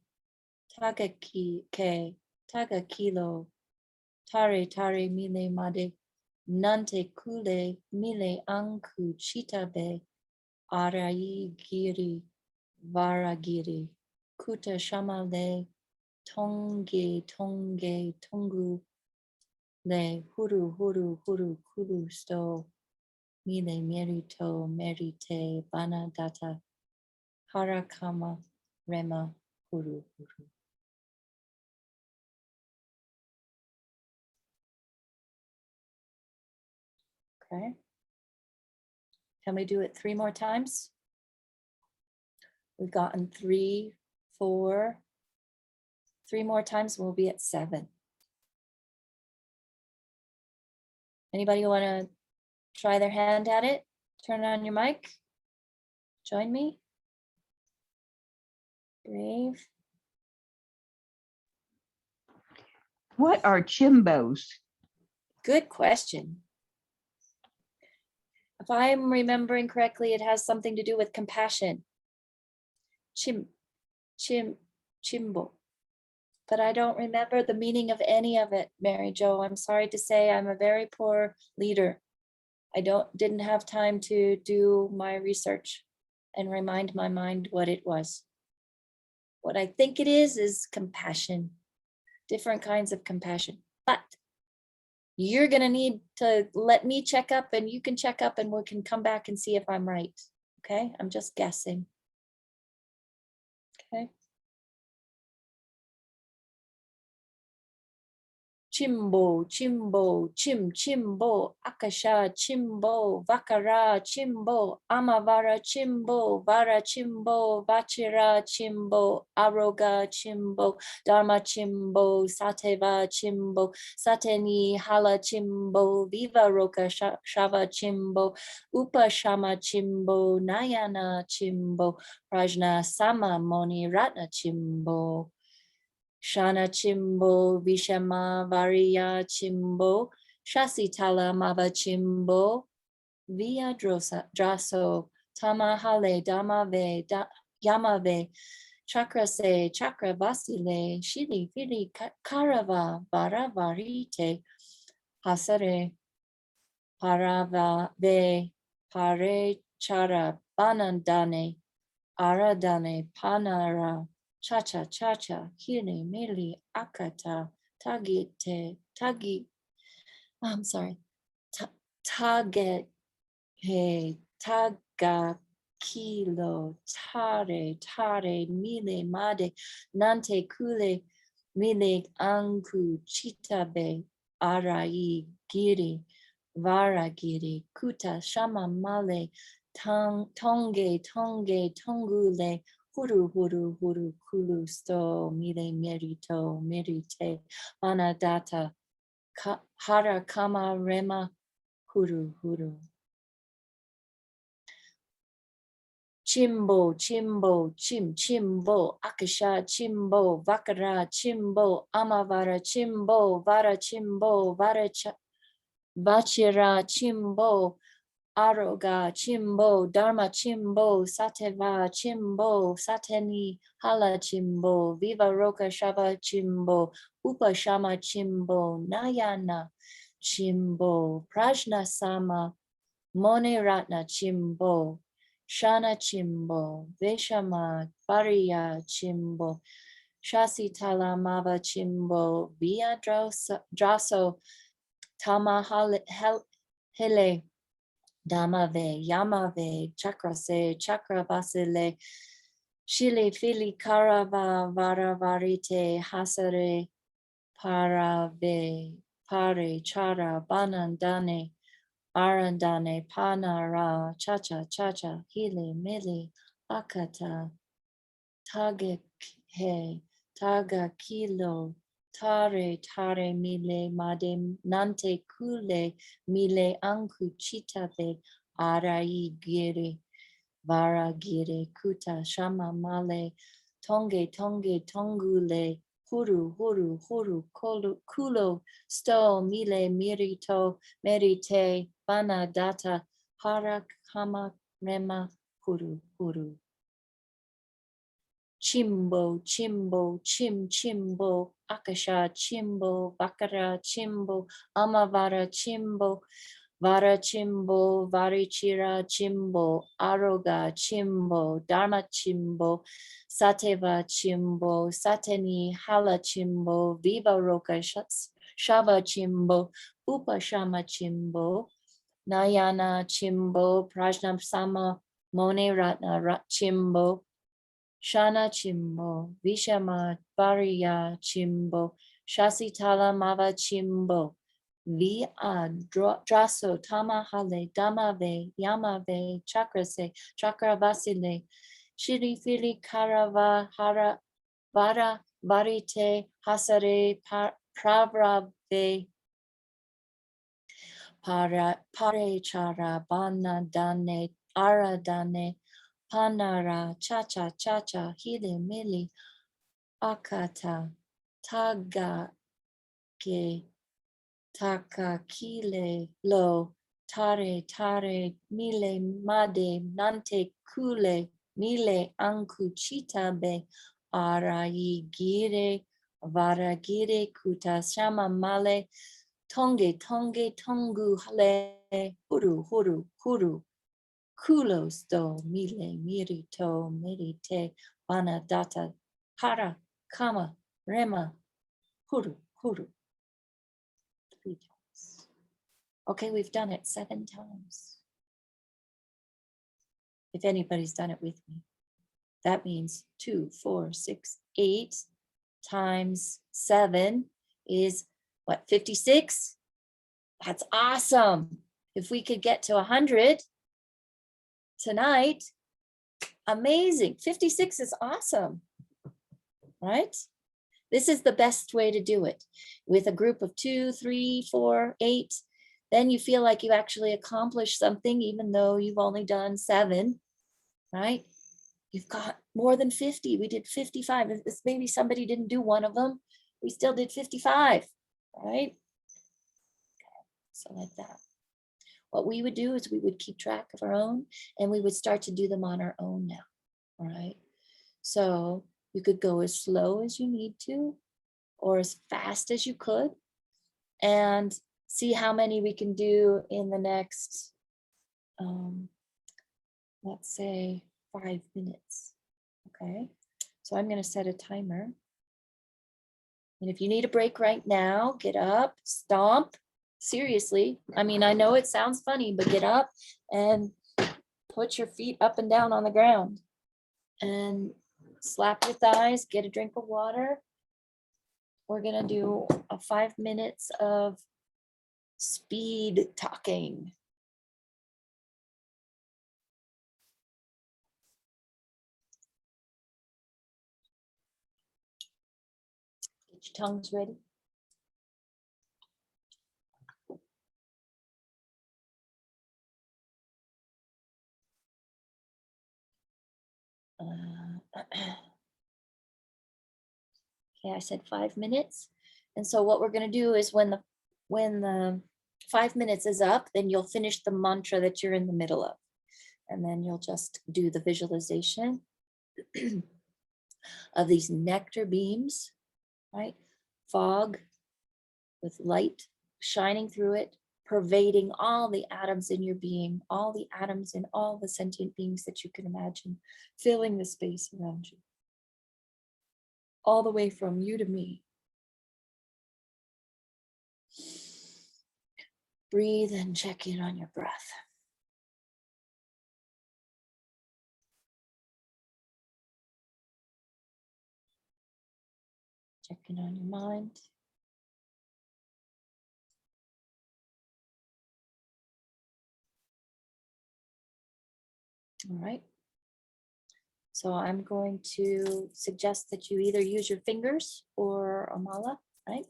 Tagaki ke Tagakilo Tare Tare Mile Made Nante Kule Mile Anku Chitabe Arai Giri Varagiri Kuta Shamale Tonge Tonge Tongu Le Huru Huru Huru Kuru Sto Mile Merito Merite Bana Data Harakama Rema Huru Huru. Okay. Can we do it 3 more times? We've gotten 3, 4. 3 more times, we'll be at 7. Anybody want to try their hand at it? Turn on your mic. Join me. Brave. What are chimbos? Good question. If I'm remembering correctly, it has something to do with compassion. Chimbo. But I don't remember the meaning of any of it, Mary Jo. I'm sorry to say I'm a very poor leader. I didn't have time to do my research and remind my mind what it was. What I think it is compassion, different kinds of compassion. But you're gonna need to let me check up and you can check up and we can come back and see if I'm right. Okay, I'm just guessing. Okay. Chimbo, chimbo, chimbo, akasha, chimbo, vakara, chimbo, amavara, chimbo, vara, chimbo, vachira, chimbo, aroga, chimbo, dharma, chimbo, sateva, chimbo, sateni, hala, chimbo, viva roka, shava, chimbo, upashama, chimbo, nayana, chimbo, prajna, sama, moni, ratna, chimbo. Shana chimbo, vishama variya chimbo, shasitala mava chimbo, via draso, tamahale damave, yamave, chakrase, chakra vasile, shili fili karava, varavarite, hasare, parava ve, pare chara, banandane, aradane, panara, cha-cha-cha-cha, hili, mili, akata, taget, he, taga, kilo, tare, mile, made, nante, kule, mile, anku, chitabe, arai, giri, varagiri, kuta, shama, male, tonge, tongule, huru, huru, huru, kulu, sto, mile, merito, merite, manadata, hara, kama, rema, huru, huru. Chimbo, chimbo, chimbo, akasha, chimbo, vakara, chimbo, amavara, chimbo, vara, vachira, chimbo, aroga, chimbo, dharma, chimbo, sateva, chimbo, sateni, hala, chimbo, viva roka, shava, chimbo, upashama, chimbo, nayana, chimbo, prajna sama, mone ratna, chimbo, shana, chimbo, veshama, variya, chimbo, shasi, talamava, chimbo, via draso, tama, hele, Damave, Yamave, Chakrase, Chakravasile, Shili, Fili, Karava, Varavarite, Hasare, Parave, Pare, Chara, Banandane, Arandane, Panara, Chacha, Chacha, Hile, Mili, Akata, Tagekhe, Taga, Kilo, Tare, tare, mile, made, nante, kule, mile, anku, chitave, arai, gire, vara, gire, kuta, shama, male, tonge, tonge, tongule, huru, huru, huru, kulo, sto, mile, mirito, merite, bana, data, hara, kama, rema, huru, huru. Chimbo, chimbo, chimbo, akasha, chimbo, bakara, chimbo, amavara, chimbo, vara, chimbo, varichira, chimbo, aroga, chimbo, dharma, chimbo, sateva, chimbo, sateni, hala, chimbo, viva roka, shava, chimbo, upashama, chimbo, nayana, chimbo, prajna, sama, mone, ratna, chimbo, Shana, chimbo, Vishama, Variya, chimbo, Shasitala, mava, chimbo, Via, draso, tamahale, damave, yamave, chakrase, chakravasile, shiri, fili, karava, hara, vara, varite, hasare, pravrave, pare, chara, bana, dane, aradane, Panara, cha-cha, cha-cha, hile, mili, akata, taga, ke, taka, kile, lo, tare, tare, mile, made, nante, kule, mile, anku, chitabe, arai, gire, varagire, kuta, shama, male, tonge, tonge, tongu, hale, huru, huru, huru, Kulos do mile mirito merite vanadata hara kama rema huru huru 3 times. Okay, we've done it 7 times. If anybody's done it with me, that means 2, 4, 6, 8 times 7 is what, 56? That's awesome. If we could get to 100 tonight, amazing. 56 is awesome, right? This is the best way to do it. With a group of 2, 3, 4, 8, then you feel like you actually accomplished something, even though you've only done 7, right? You've got more than 50. We did 55. If maybe somebody didn't do one of them, we still did 55, right? So like that. What we would do is we would keep track of our own, and we would start to do them on our own now, all right? So you could go as slow as you need to, or as fast as you could, and see how many we can do in the next, let's say 5 minutes, okay? So I'm gonna set a timer. And if you need a break right now, get up, stomp. Seriously, I mean, I know it sounds funny, but get up and put your feet up and down on the ground and slap your thighs, get a drink of water. We're gonna do a 5 minutes of speed talking. tongues ready. Okay, I said 5 minutes. And so what we're going to do is when the 5 minutes is up, then you'll finish the mantra that you're in the middle of. And then you'll just do the visualization of these nectar beams, right? Fog with light shining through it, pervading all the atoms in your being, all the atoms in all the sentient beings that you can imagine, filling the space around you. All the way from you to me. Breathe and check in on your breath. Check in on your mind. All right. So I'm going to suggest that you either use your fingers or a mala, right?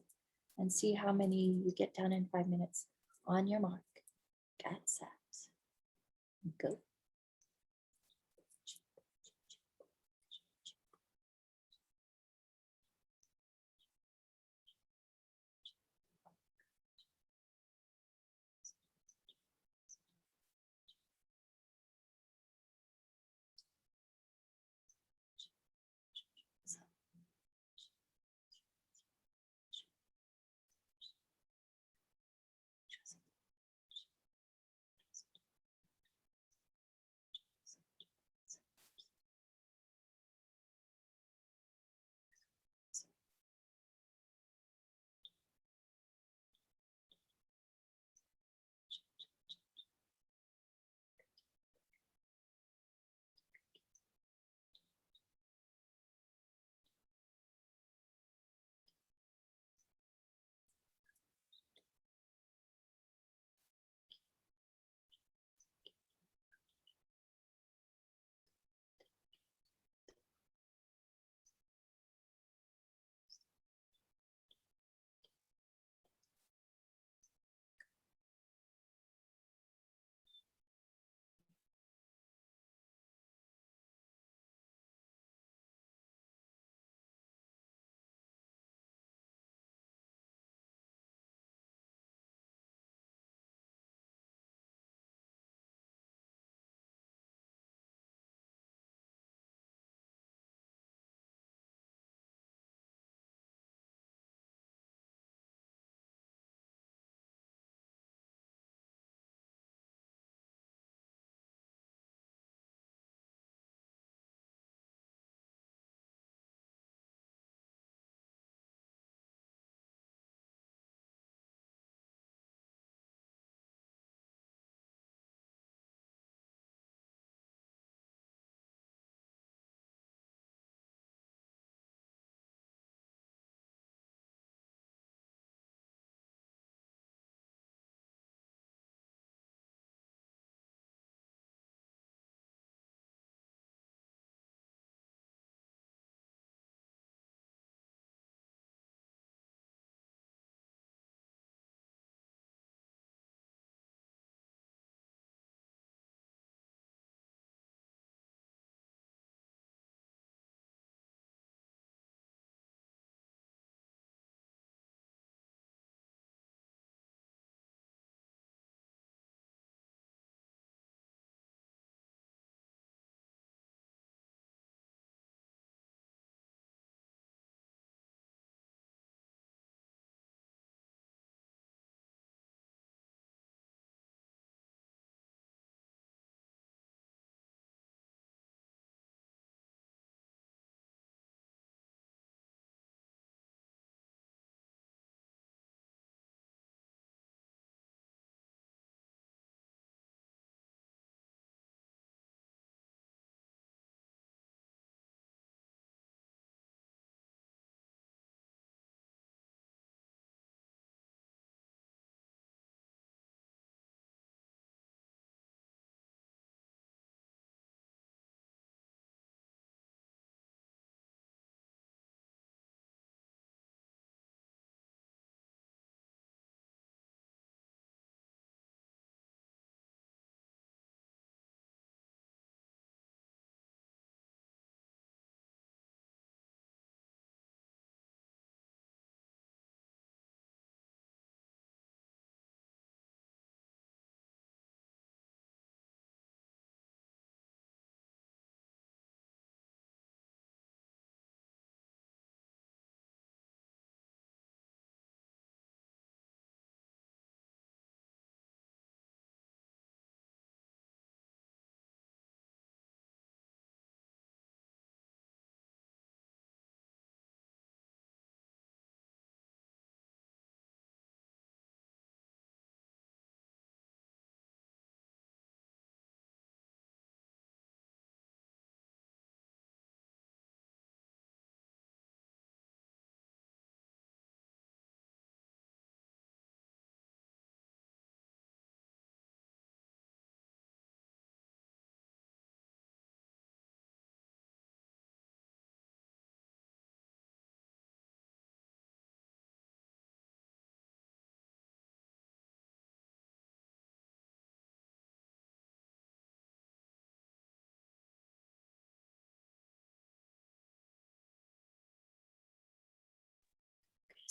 And see how many you get done in 5 minutes. On your mark, get set, go.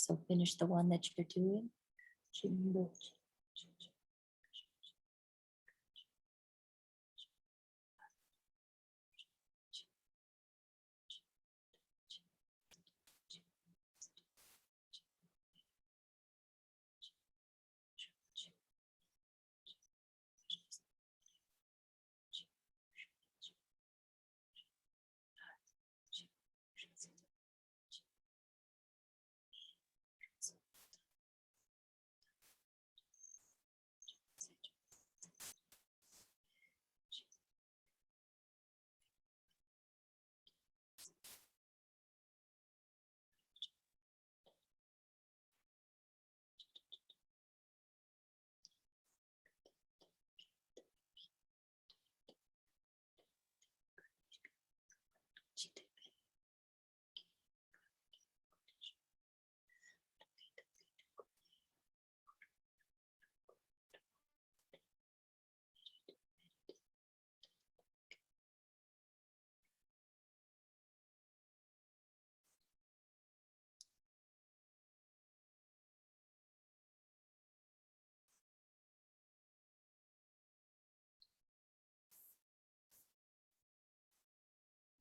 So finish the one that you're doing. Chimbo.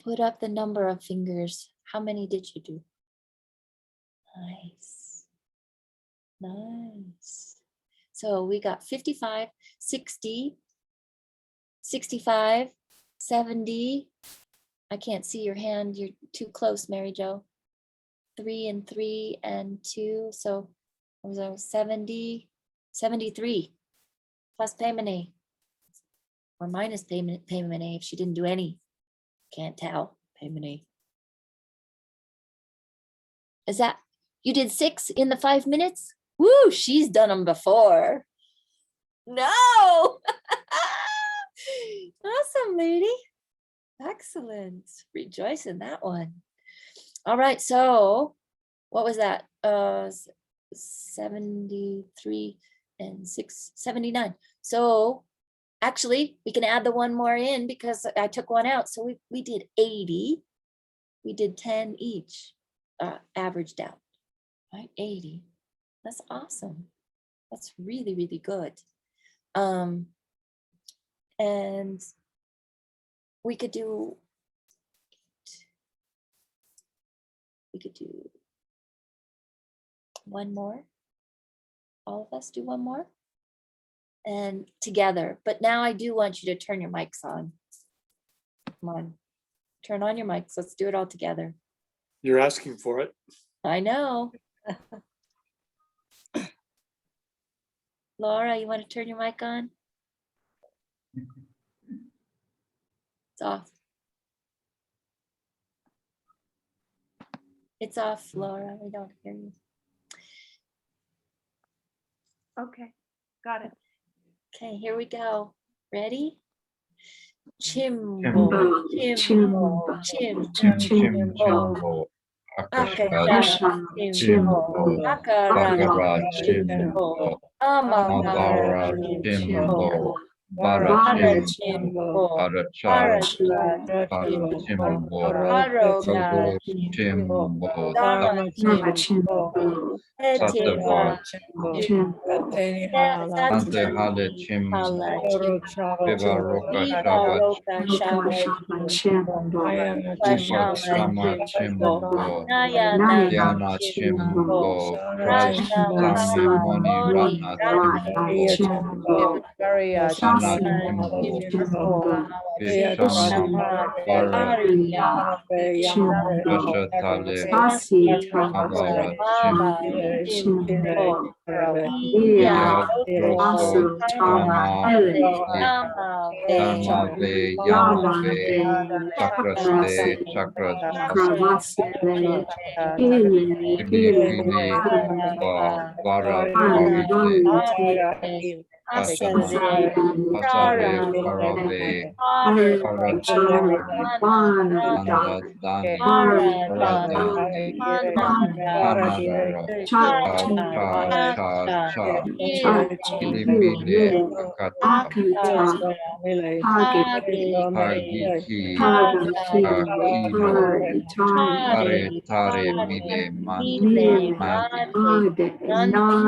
Put up the number of fingers. How many did you do? Nice. Nice. So we got 55, 60, 65, 70. I can't see your hand. You're too close, Mary Jo. 3 and 3 and 2. So what was that? 70, 73 plus Paimane. Or minus Paimane if she didn't do any. Can't tell. Paimane. Is that, you did 6 in the 5 minutes? Woo, she's done them before. No. Awesome, lady. Excellent. Rejoice in that one. All right, so what was that? 73 and 6, 79. So actually, we can add the one more in because I took one out. So we did 80. We did 10 each, averaged out, right? 80. That's awesome. That's really, really good. And we could do one more. All of us do one more and together. But now I do want you to turn your mics on. Come on, turn on your mics. Let's do it all together. You're asking for it. I know. Laura, you want to turn your mic on? It's off. It's off, Laura. We don't hear you. Okay, got it. Okay, here we go. Ready? Chimbo, Chimbo, chimbo, Chimbo, Akasha, chimbo, Akara, chimbo, Amabara, chimbo, Bara, chimbo, Bara, chimbo, Aroga, chimbo, Dharma, chimbo, Eteva, Ante Hale Chimbo, Viva Roka Shava Rupa Shama Chimbo, Yana Chimbo, Sami Moni Rana Chimbo, Sana Chimbo, Vishama Vara Vashatale Avara Chimbo, Ya Rosto Tama Dharma Ve Yana Ve Chakraste Chakras Vili Vili Vara Vili Asare, Parave, Parachare, Vanda, Dani, Paradani, Panadara, Cha, Ilimile, Akata, Hagiki, Hakilo, Are, Tare, Mile, Madi,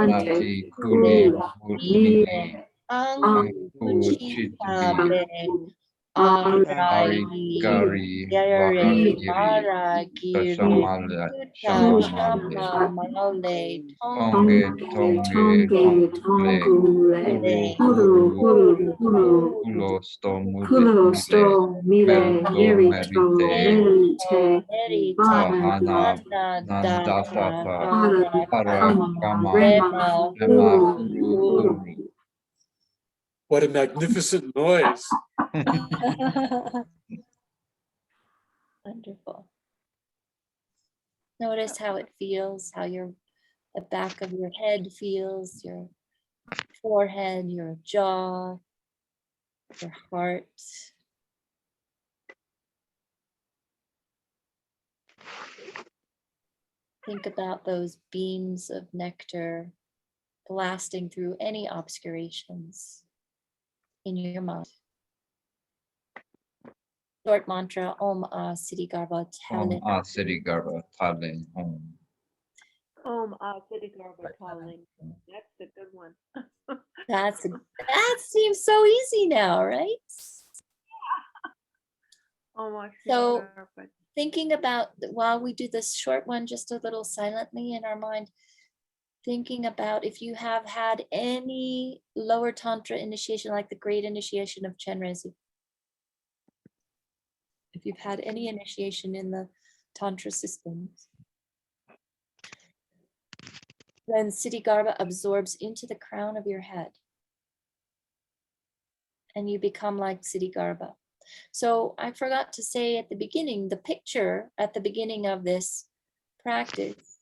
Nati, Kuli, Nili, Anku, Chitbi, Arigari, Vahagiri, Kashamale, Shamamale, Tonge, Tongle, Uru, Ulo, Stomule, Merito, Merite, Vahana, Nandatata, Parakama, Rema, Uru. What a magnificent noise. Wonderful. Notice how it feels, how the back of your head feels, your forehead, your jaw, your heart. Think about those beams of nectar blasting through any obscurations in your mind. Short mantra, Om Ksitigarbha Om Tale. Ksitigarbha Tale Om. Ksitigarbha calling. That's the good one. That seems so easy now, right? So thinking about, while we do this short one just a little silently in our mind, thinking about if you have had any lower tantra initiation, like the great initiation of Chenrezig. If you've had any initiation in the tantra systems, then Ksitigarbha absorbs into the crown of your head and you become like Ksitigarbha. So I forgot to say at the beginning, the picture at the beginning of this practice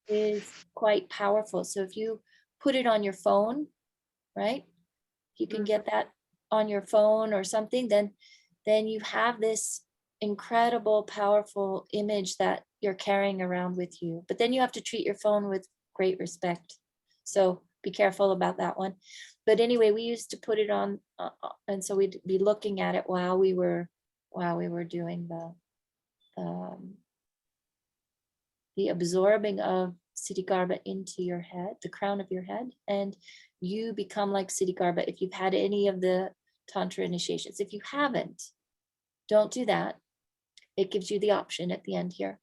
is quite powerful. So if you put it on your phone, right? You can get that on your phone or something, then you have this incredible, powerful image that you're carrying around with you. But then you have to treat your phone with great respect. So be careful about that one. But anyway, we used to put it on, and so we'd be looking at it while we were doing the absorbing of Ksitigarbha into your head, the crown of your head, and you become like Ksitigarbha if you've had any of the tantra initiations. If you haven't, don't do that. It gives you the option at the end here.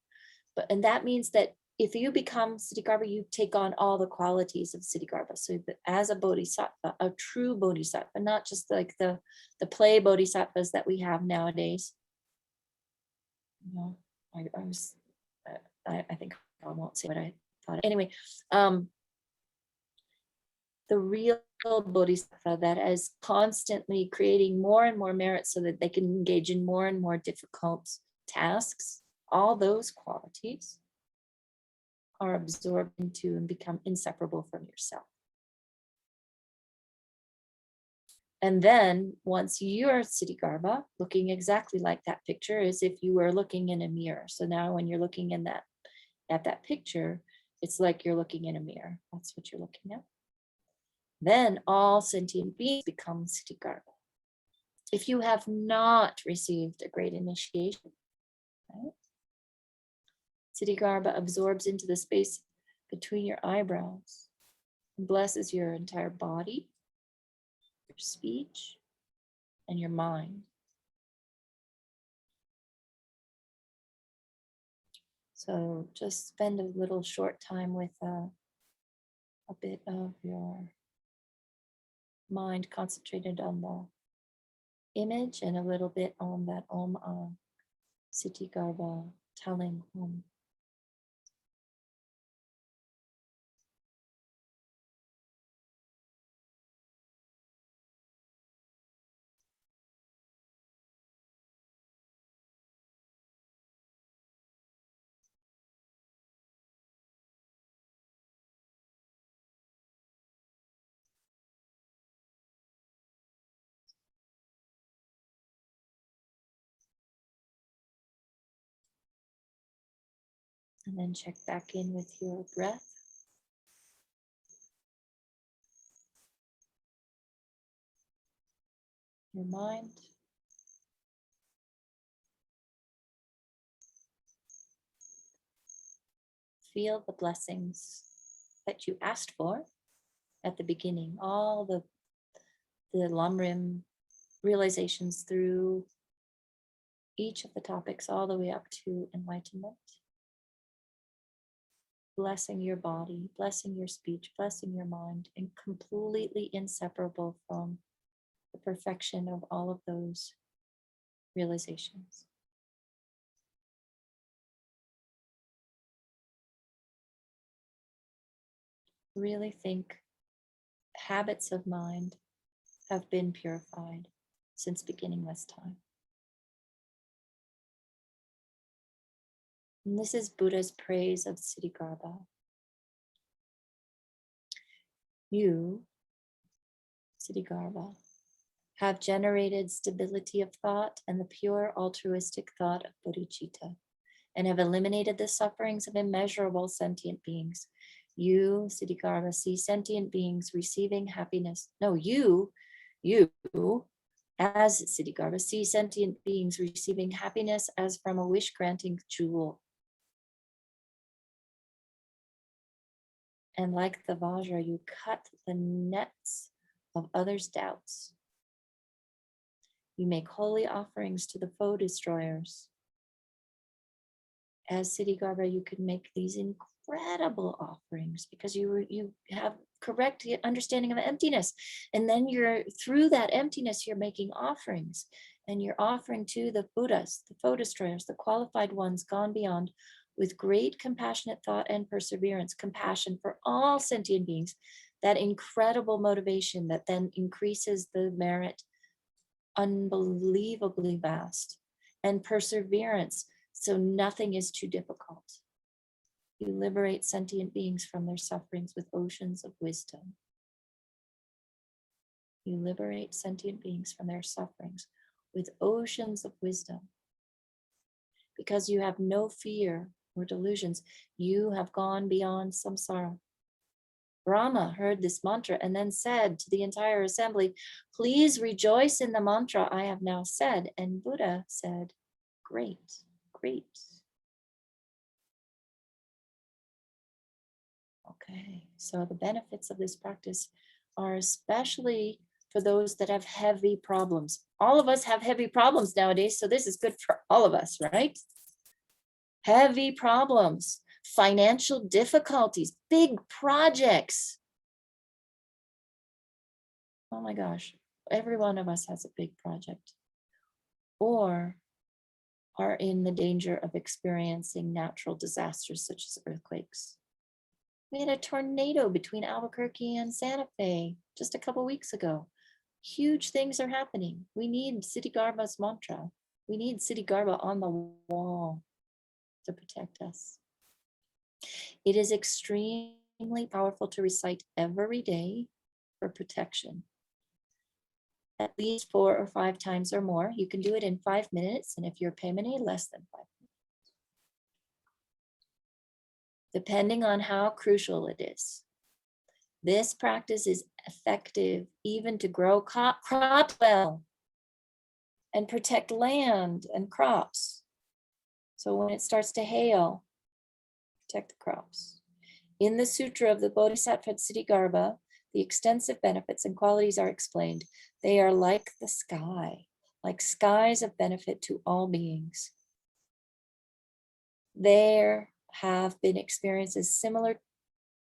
And that means that if you become Ksitigarbha, you take on all the qualities of Ksitigarbha. So as a bodhisattva, a true bodhisattva, not just like the play bodhisattvas that we have nowadays. You know, I think I won't say what I thought. Anyway, the real bodhisattva that is constantly creating more and more merit so that they can engage in more and more difficult tasks, all those qualities are absorbed into and become inseparable from yourself. And then once you're Ksitigarbha, looking exactly like that picture, as if you were looking in a mirror. So now when you're looking at that picture, it's like you're looking in a mirror. That's what you're looking at. Then all sentient beings become Ksitigarbha. If you have not received a great initiation, right? Ksitigarbha absorbs into the space between your eyebrows and blesses your entire body, your speech, and your mind. So just spend a little short time with a bit of your mind concentrated on the image and a little bit on that Om Ksitigarbha telling Om. And then check back in with your breath. Your mind. Feel the blessings that you asked for at the beginning, all the Lamrim realizations through each of the topics, all the way up to enlightenment. Blessing your body, blessing your speech, blessing your mind, and completely inseparable from the perfection of all of those realizations. Really think habits of mind have been purified since beginningless time. And this is Buddha's praise of Ksitigarbha. You, Ksitigarbha, have generated stability of thought and the pure altruistic thought of bodhicitta, and have eliminated the sufferings of immeasurable sentient beings. You, Ksitigarbha, see sentient beings receiving happiness. No, you, as Ksitigarbha, see sentient beings receiving happiness as from a wish-granting jewel. And like the Vajra, you cut the nets of others' doubts. You make holy offerings to the foe destroyers. As Ksitigarbha, you could make these incredible offerings because you have correct understanding of emptiness. And then you're through that emptiness, you're making offerings. And you're offering to the Buddhas, the foe destroyers, the qualified ones gone beyond, with great compassionate thought and perseverance, compassion for all sentient beings, that incredible motivation that then increases the merit unbelievably vast, and perseverance, so nothing is too difficult. You liberate sentient beings from their sufferings with oceans of wisdom. You liberate sentient beings from their sufferings with oceans of wisdom. Because you have no fear or delusions, you have gone beyond samsara. Brahma heard this mantra and then said to the entire assembly, please rejoice in the mantra I have now said. And Buddha said, great, great. Okay, so the benefits of this practice are especially for those that have heavy problems. All of us have heavy problems nowadays, so this is good for all of us, right? Heavy problems, financial difficulties, big projects. Oh my gosh, every one of us has a big project, or are in the danger of experiencing natural disasters such as earthquakes. We had a tornado between Albuquerque and Santa Fe just a couple weeks ago. Huge things are happening. We need Ksitigarbha's mantra. We need Ksitigarbha on the wall to protect us. It is extremely powerful to recite every day for protection. At least 4 or 5 times or more. You can do it in 5 minutes, and if you're Paimani, less than 5 minutes. Depending on how crucial it is. This practice is effective even to grow crops well and protect land and crops. So when it starts to hail, protect the crops. In the Sutra of the Bodhisattva Ksitigarbha, the extensive benefits and qualities are explained. They are like the sky, like skies of benefit to all beings. There have been experiences similar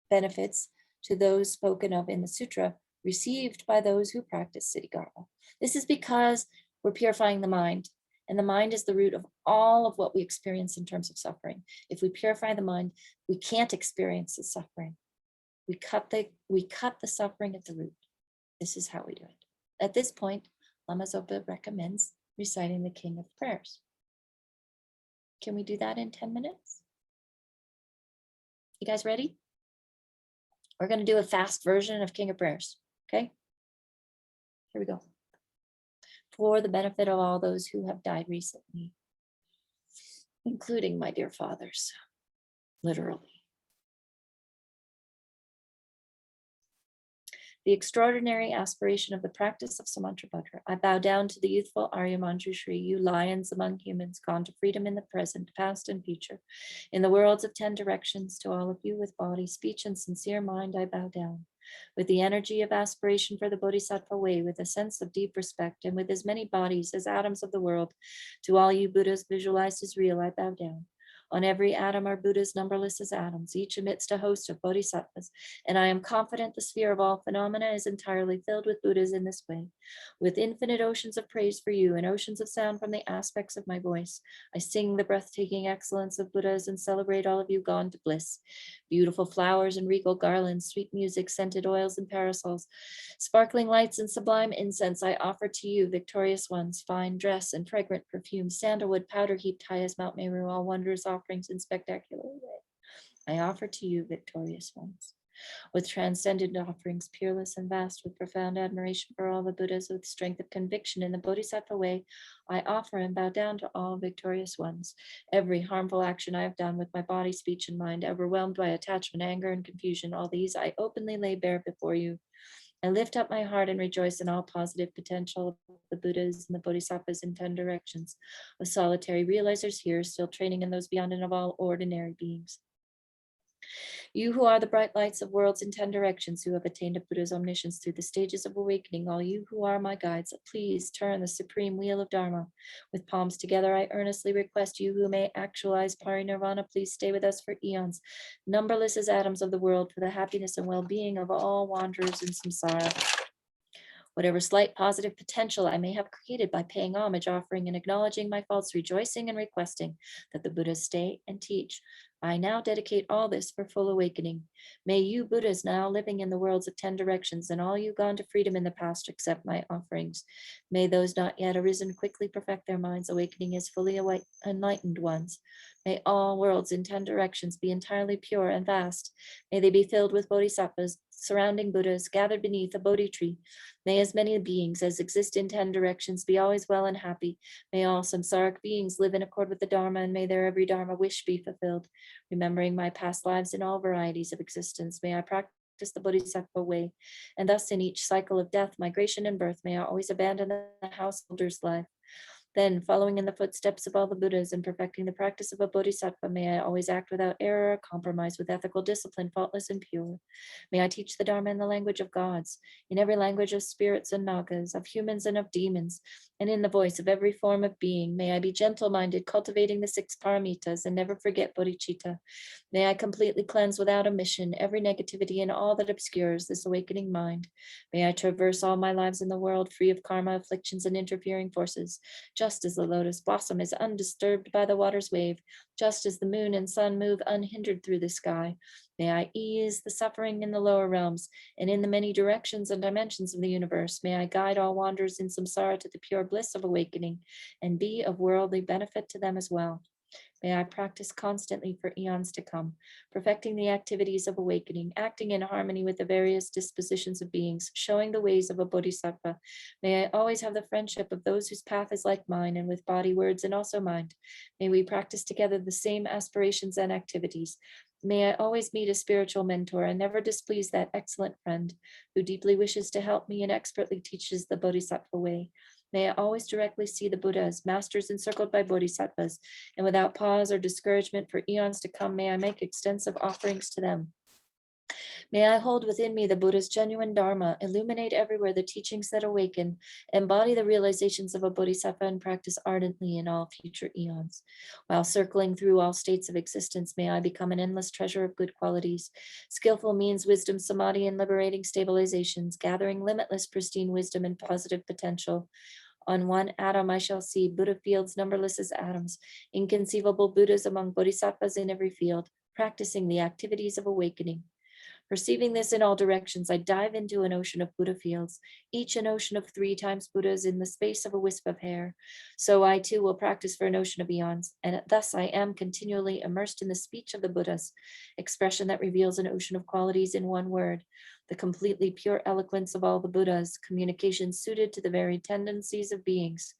benefits to those spoken of in the sutra received by those who practice Ksitigarbha. This is because we're purifying the mind, and the mind is the root of all of what we experience in terms of suffering. If we purify the mind, we can't experience the suffering. We cut the suffering at the root. This is how we do it. At this point, Lama Zopa recommends reciting the King of Prayers. Can we do that in 10 minutes? You guys ready? We're going to do a fast version of King of Prayers, okay? Here we go. For the benefit of all those who have died recently, including my dear fathers. literally. The extraordinary aspiration of the practice of Samantrabhadra. I bow down to the youthful Arya Manjushri, you lions among humans, gone to freedom in the present, past, and future. In the worlds of 10 directions, to all of you with body, speech, and sincere mind, I bow down. With the energy of aspiration for the Bodhisattva way, with a sense of deep respect, and with as many bodies as atoms of the world, to all you Buddhas visualized as real, I bow down. On every atom are Buddhas numberless as atoms, each amidst a host of bodhisattvas, and I am confident the sphere of all phenomena is entirely filled with Buddhas in this way. With infinite oceans of praise for you and oceans of sound from the aspects of my voice, I sing the breathtaking excellence of Buddhas and celebrate all of you gone to bliss. Beautiful flowers and regal garlands, sweet music, scented oils and parasols, sparkling lights and sublime incense I offer to you, victorious ones, fine dress and fragrant perfume, sandalwood powder heaped high as Mount Meru, all wondrous offerings in spectacular array. I offer to you, victorious ones. With transcendent offerings, peerless and vast, with profound admiration for all the Buddhas, with strength of conviction in the Bodhisattva way, I offer and bow down to all victorious ones. Every harmful action I have done with my body, speech, and mind, overwhelmed by attachment, anger, and confusion, all these I openly lay bare before you. I lift up my heart and rejoice in all positive potential of the Buddhas and the Bodhisattvas in 10 directions, of solitary realizers here, still training in those beyond and of all ordinary beings. You who are the bright lights of worlds in 10 directions, who have attained a Buddha's omniscience through the stages of awakening, all you who are my guides, please turn the supreme wheel of Dharma. With palms together, I earnestly request you who may actualize parinirvana, please stay with us for eons, numberless as atoms of the world, for the happiness and well-being of all wanderers in samsara. Whatever slight positive potential I may have created by paying homage, offering, and acknowledging my faults, rejoicing and requesting that the Buddhas stay and teach, I now dedicate all this for full awakening. May you Buddhas now living in the worlds of 10 directions, and all you gone to freedom in the past, accept my offerings. May those not yet arisen quickly perfect their minds, awakening as fully enlightened ones. May all worlds in 10 directions be entirely pure and vast. May they be filled with bodhisattvas, surrounding Buddhas, gathered beneath a Bodhi tree. May as many beings as exist in 10 directions be always well and happy. May all samsaric beings live in accord with the Dharma, and may their every Dharma wish be fulfilled. Remembering my past lives in all varieties of existence, may I practice the Bodhisattva way, and thus in each cycle of death, migration, and birth, may I always abandon the householder's life. Then, following in the footsteps of all the Buddhas and perfecting the practice of a bodhisattva, may I always act without error or compromise, with ethical discipline, faultless and pure. May I teach the Dharma in the language of gods, in every language of spirits and nagas, of humans and of demons, and in the voice of every form of being. May I be gentle-minded, cultivating the 6 paramitas, and never forget bodhicitta. May I completely cleanse without omission every negativity and all that obscures this awakening mind. May I traverse all my lives in the world, free of karma, afflictions, and interfering forces, just as the lotus blossom is undisturbed by the water's wave, just as the moon and sun move unhindered through the sky. May I ease the suffering in the lower realms, and in the many directions and dimensions of the universe, may I guide all wanderers in samsara to the pure bliss of awakening, and be of worldly benefit to them as well. May I practice constantly for eons to come, perfecting the activities of awakening, acting in harmony with the various dispositions of beings, showing the ways of a bodhisattva. May I always have the friendship of those whose path is like mine, and with body, words, and also mind. May we practice together the same aspirations and activities. May I always meet a spiritual mentor and never displease that excellent friend who deeply wishes to help me and expertly teaches the bodhisattva way. May I always directly see the Buddhas, masters encircled by bodhisattvas, and without pause or discouragement for eons to come, may I make extensive offerings to them. May I hold within me the Buddha's genuine Dharma, illuminate everywhere the teachings that awaken, embody the realizations of a bodhisattva, and practice ardently in all future eons. While circling through all states of existence, may I become an endless treasure of good qualities, skillful means, wisdom, samadhi, and liberating stabilizations, gathering limitless pristine wisdom and positive potential. On one atom I shall see Buddha fields numberless as atoms, inconceivable Buddhas among bodhisattvas in every field, practicing the activities of awakening. Perceiving this in all directions, I dive into an ocean of Buddha fields, each an ocean of 3 times Buddhas in the space of a wisp of hair. So I too will practice for an ocean of eons, and thus I am continually immersed in the speech of the Buddhas, expression that reveals an ocean of qualities in one word, the completely pure eloquence of all the Buddhas, communication suited to the very tendencies of beings.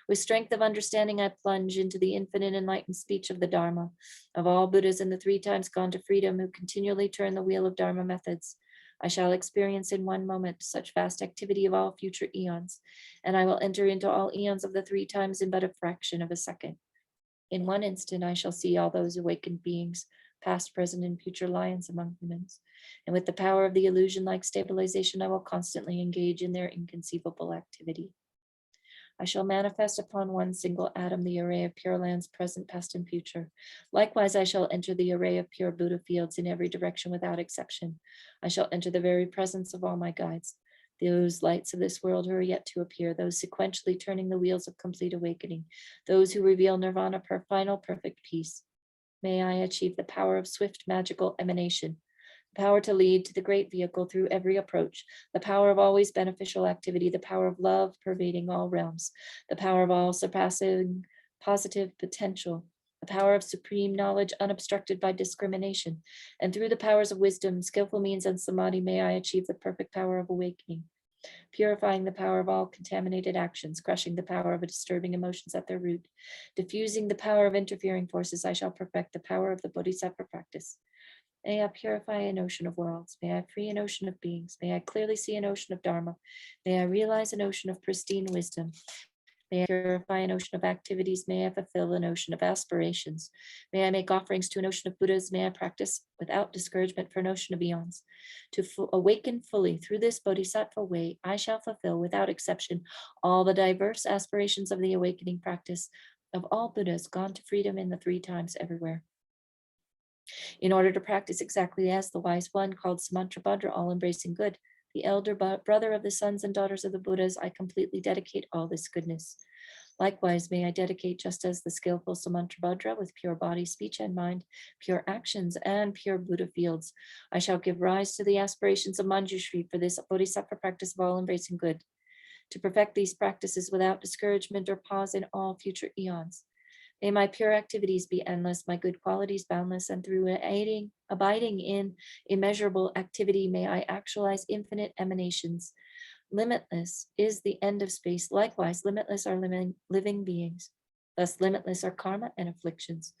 With strength of understanding, I plunge into the infinite enlightened speech of the Dharma, of all Buddhas and the 3 times gone to freedom who continually turn the wheel of Dharma methods. I shall experience in one moment such vast activity of all future eons, and I will enter into all eons of the 3 times in but a fraction of a second. In one instant, I shall see all those awakened beings, past, present, and future lions among humans. And with the power of the illusion-like stabilization, I will constantly engage in their inconceivable activity. I shall manifest upon one single atom the array of pure lands, present, past, and future. Likewise, I shall enter the array of pure Buddha fields in every direction without exception. I shall enter the very presence of all my guides, those lights of this world who are yet to appear, those sequentially turning the wheels of complete awakening, those who reveal nirvana, final perfect peace. May I achieve the power of swift magical emanation, the power to lead to the great vehicle through every approach, the power of always beneficial activity, the power of love pervading all realms, the power of all surpassing positive potential, the power of supreme knowledge unobstructed by discrimination, and through the powers of wisdom, skillful means, and samadhi, may I achieve the perfect power of awakening, purifying the power of all contaminated actions, crushing the power of disturbing emotions at their root, diffusing the power of interfering forces. I shall perfect the power of the Bodhisattva practice. May I purify an ocean of worlds. May I free an ocean of beings. May I clearly see an ocean of Dharma. May I realize an ocean of pristine wisdom. May I purify an ocean of activities. May I fulfill an ocean of aspirations. May I make offerings to an ocean of Buddhas. May I practice without discouragement for an ocean of eons. To awaken fully through this Bodhisattva way, I shall fulfill without exception all the diverse aspirations of the awakening practice of all Buddhas gone to freedom in the 3 times everywhere. In order to practice exactly as the wise one called Samantrabhadra, all-embracing good, the elder brother of the sons and daughters of the Buddhas, I completely dedicate all this goodness. Likewise, may I dedicate just as the skillful Samantrabhadra with pure body, speech, and mind, pure actions, and pure Buddha fields. I shall give rise to the aspirations of Manjushri for this Bodhisattva practice of all-embracing good, to perfect these practices without discouragement or pause in all future eons. May my pure activities be endless, my good qualities boundless, and through abiding in immeasurable activity, may I actualize infinite emanations. Limitless is the end of space. Likewise, limitless are living beings. Thus, limitless are karma and afflictions.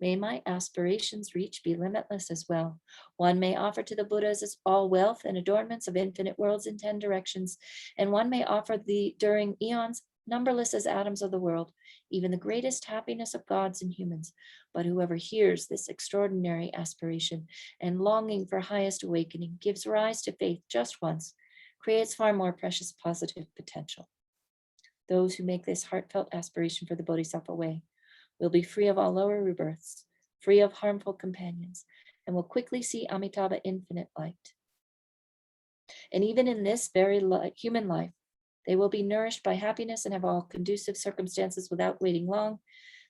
May my aspirations reach be limitless as well. One may offer to the Buddhas as all wealth and adornments of infinite worlds in 10 directions, and one may offer during eons numberless as atoms of the world, even the greatest happiness of gods and humans. But whoever hears this extraordinary aspiration and longing for highest awakening, gives rise to faith just once, creates far more precious positive potential. Those who make this heartfelt aspiration for the Bodhisattva way will be free of all lower rebirths, free of harmful companions, and will quickly see Amitabha infinite light. And even in this very human life, they will be nourished by happiness and have all conducive circumstances without waiting long.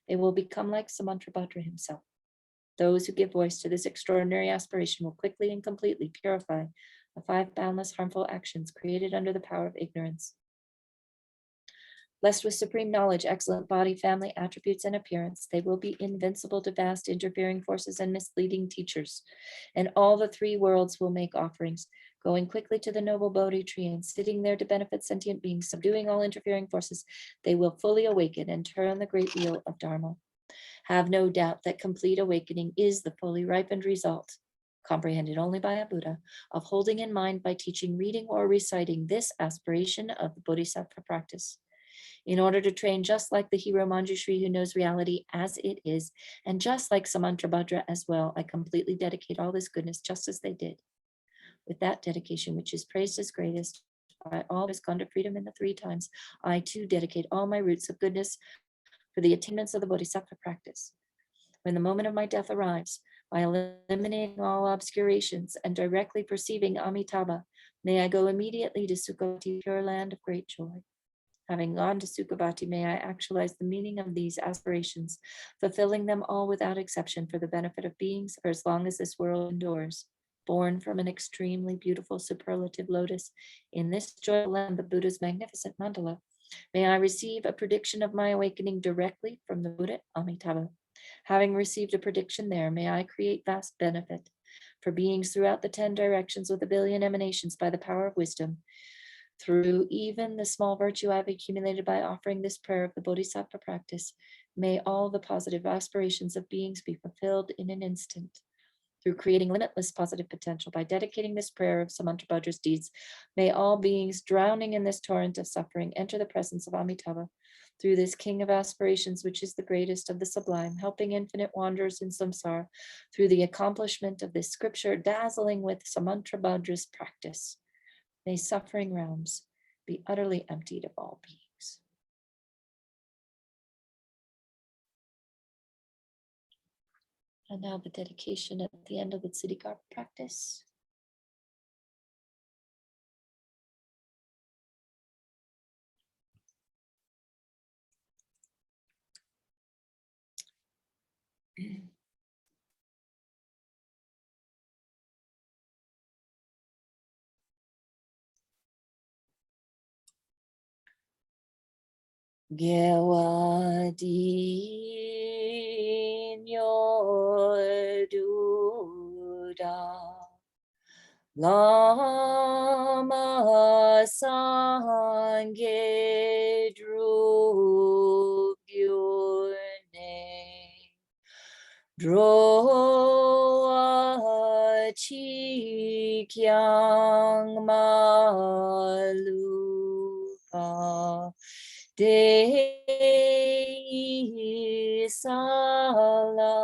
They will become like Samantrabhadra himself. Those who give voice to this extraordinary aspiration will quickly and completely purify the 5 boundless harmful actions created under the power of ignorance. Blessed with supreme knowledge, excellent body, family, attributes, and appearance, they will be invincible to vast interfering forces and misleading teachers. And all the 3 worlds will make offerings, going quickly to the noble Bodhi tree and sitting there to benefit sentient beings, subduing all interfering forces. They will fully awaken and turn the great wheel of Dharma. Have no doubt that complete awakening is the fully ripened result, comprehended only by a Buddha, of holding in mind by teaching, reading, or reciting this aspiration of the Bodhisattva practice. In order to train just like the hero Manjushri who knows reality as it is, and just like Samantrabhadra as well, I completely dedicate all this goodness just as they did. With that dedication, which is praised as greatest by all who has gone to freedom in the 3 times, I too dedicate all my roots of goodness for the attainments of the Bodhisattva practice. When the moment of my death arrives, by eliminating all obscurations and directly perceiving Amitabha, may I go immediately to Sukhavati, pure land of great joy. Having gone to Sukhavati, may I actualize the meaning of these aspirations, fulfilling them all without exception for the benefit of beings for as long as this world endures. Born from an extremely beautiful superlative lotus, in this joyful land, the Buddha's magnificent mandala, may I receive a prediction of my awakening directly from the Buddha Amitabha. Having received a prediction there, may I create vast benefit for beings throughout the 10 directions with a billion emanations by the power of wisdom. Through even the small virtue I've accumulated by offering this prayer of the Bodhisattva practice, may all the positive aspirations of beings be fulfilled in an instant. Through creating limitless positive potential by dedicating this prayer of Samantabhadra's deeds, may all beings drowning in this torrent of suffering enter the presence of Amitabha. Through this king of aspirations, which is the greatest of the sublime, helping infinite wanderers in samsara, through the accomplishment of this scripture dazzling with Samantabhadra's practice, may suffering realms be utterly emptied of all beings. And now the dedication at the end of the Ksitigarbha practice. Gewadi nyorduda lama sange drugyune droa chi kyang malupa Dei sala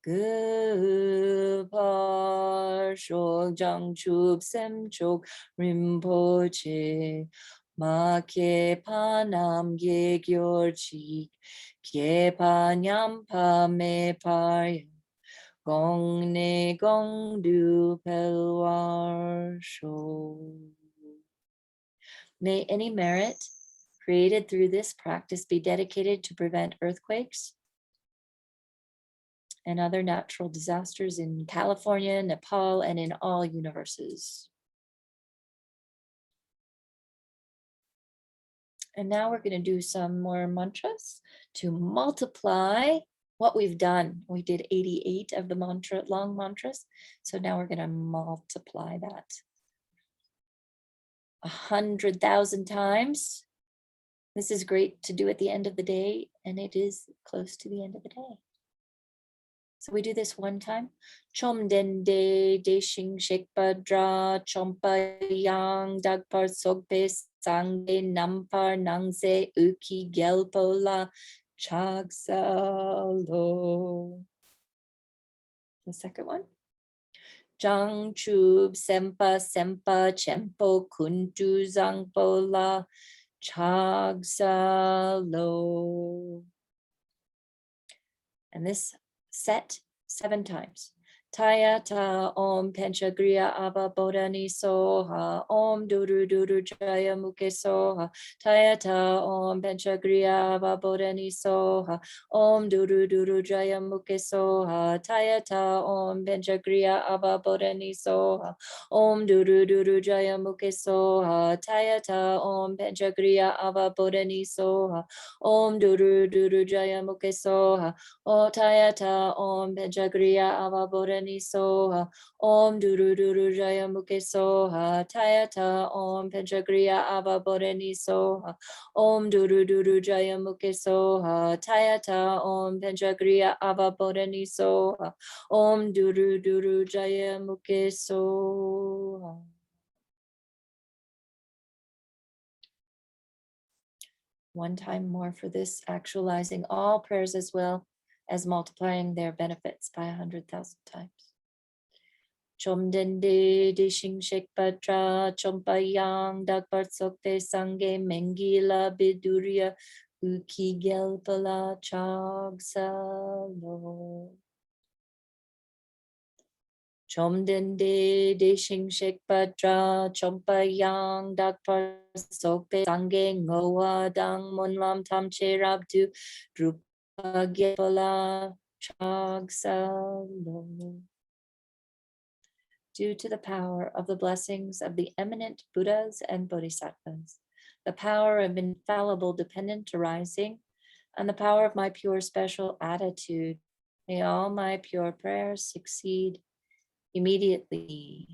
gupar shok jang chup sem chok rimpoche ma ke panam ge gyor chik ke panyam pa me par gong ne gong du pelwar shok. May any merit created through this practice be dedicated to prevent earthquakes and other natural disasters in California, Nepal, and in all universes. And now we're going to do some more mantras to multiply what we've done. We did 88 of the long mantras. So now we're going to multiply that 100,000 times. This is great to do at the end of the day, and it is close to the end of the day. So we do this one time. Chom dende deshing shekpadra chompa yang dagpar sogpe sangde nampar nangse uki gelpola chagsalo. The second one. Jang chub sempa sempa chempo kuntu zangpola chagsalo. And this set 7 times. Tayata om penchagriya ava bodhani soha om duru duru jaya mukhe soha tayata om penchagriya ava bodhani soha om duru duru jaya mukhe soha tayata om penchagriya ava bodhani soha om duru duru jaya mukhe soha tayata om penchagriya ava bodhani soha om duru duru jaya mukhe soha O tayata om penchagriya ava bodhani soha om duru duru jaya mukhe soha tayata om penchagriya ava bodhani soha om duru duru jaya mukhe soha tayata om penchagriya ava bodhani soha om duru duru jaya mukhe soha. One time more for this, actualizing all prayers as well as multiplying their benefits by 100,000 times. Chom dende dishing shekpatra chompayang dagpart sokte sange mengila biduria uki gelpala chagsalo. Chom dende deshing shekpatra chompayang dagpart sokte sange ngoa dang monlam tamche rabdu drupa gelpala chagsalo. Due to the power of the blessings of the eminent Buddhas and Bodhisattvas, the power of infallible dependent arising, and the power of my pure special attitude, may all my pure prayers succeed immediately.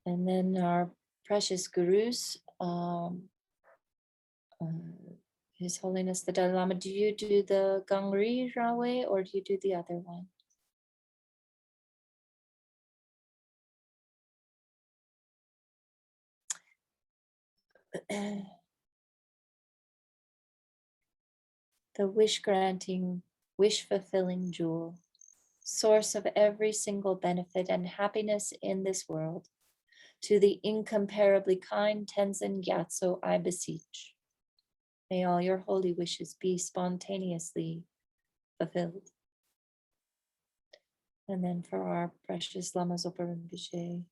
And then our precious gurus, His Holiness the Dalai Lama, do you do the Gangri Rawe or do you do the other one? The wish granting, wish fulfilling jewel, source of every single benefit and happiness in this world. To the incomparably kind Tenzin Gyatso, I beseech. May all your holy wishes be spontaneously fulfilled. And then for our precious Lama Zopa Rinpoche,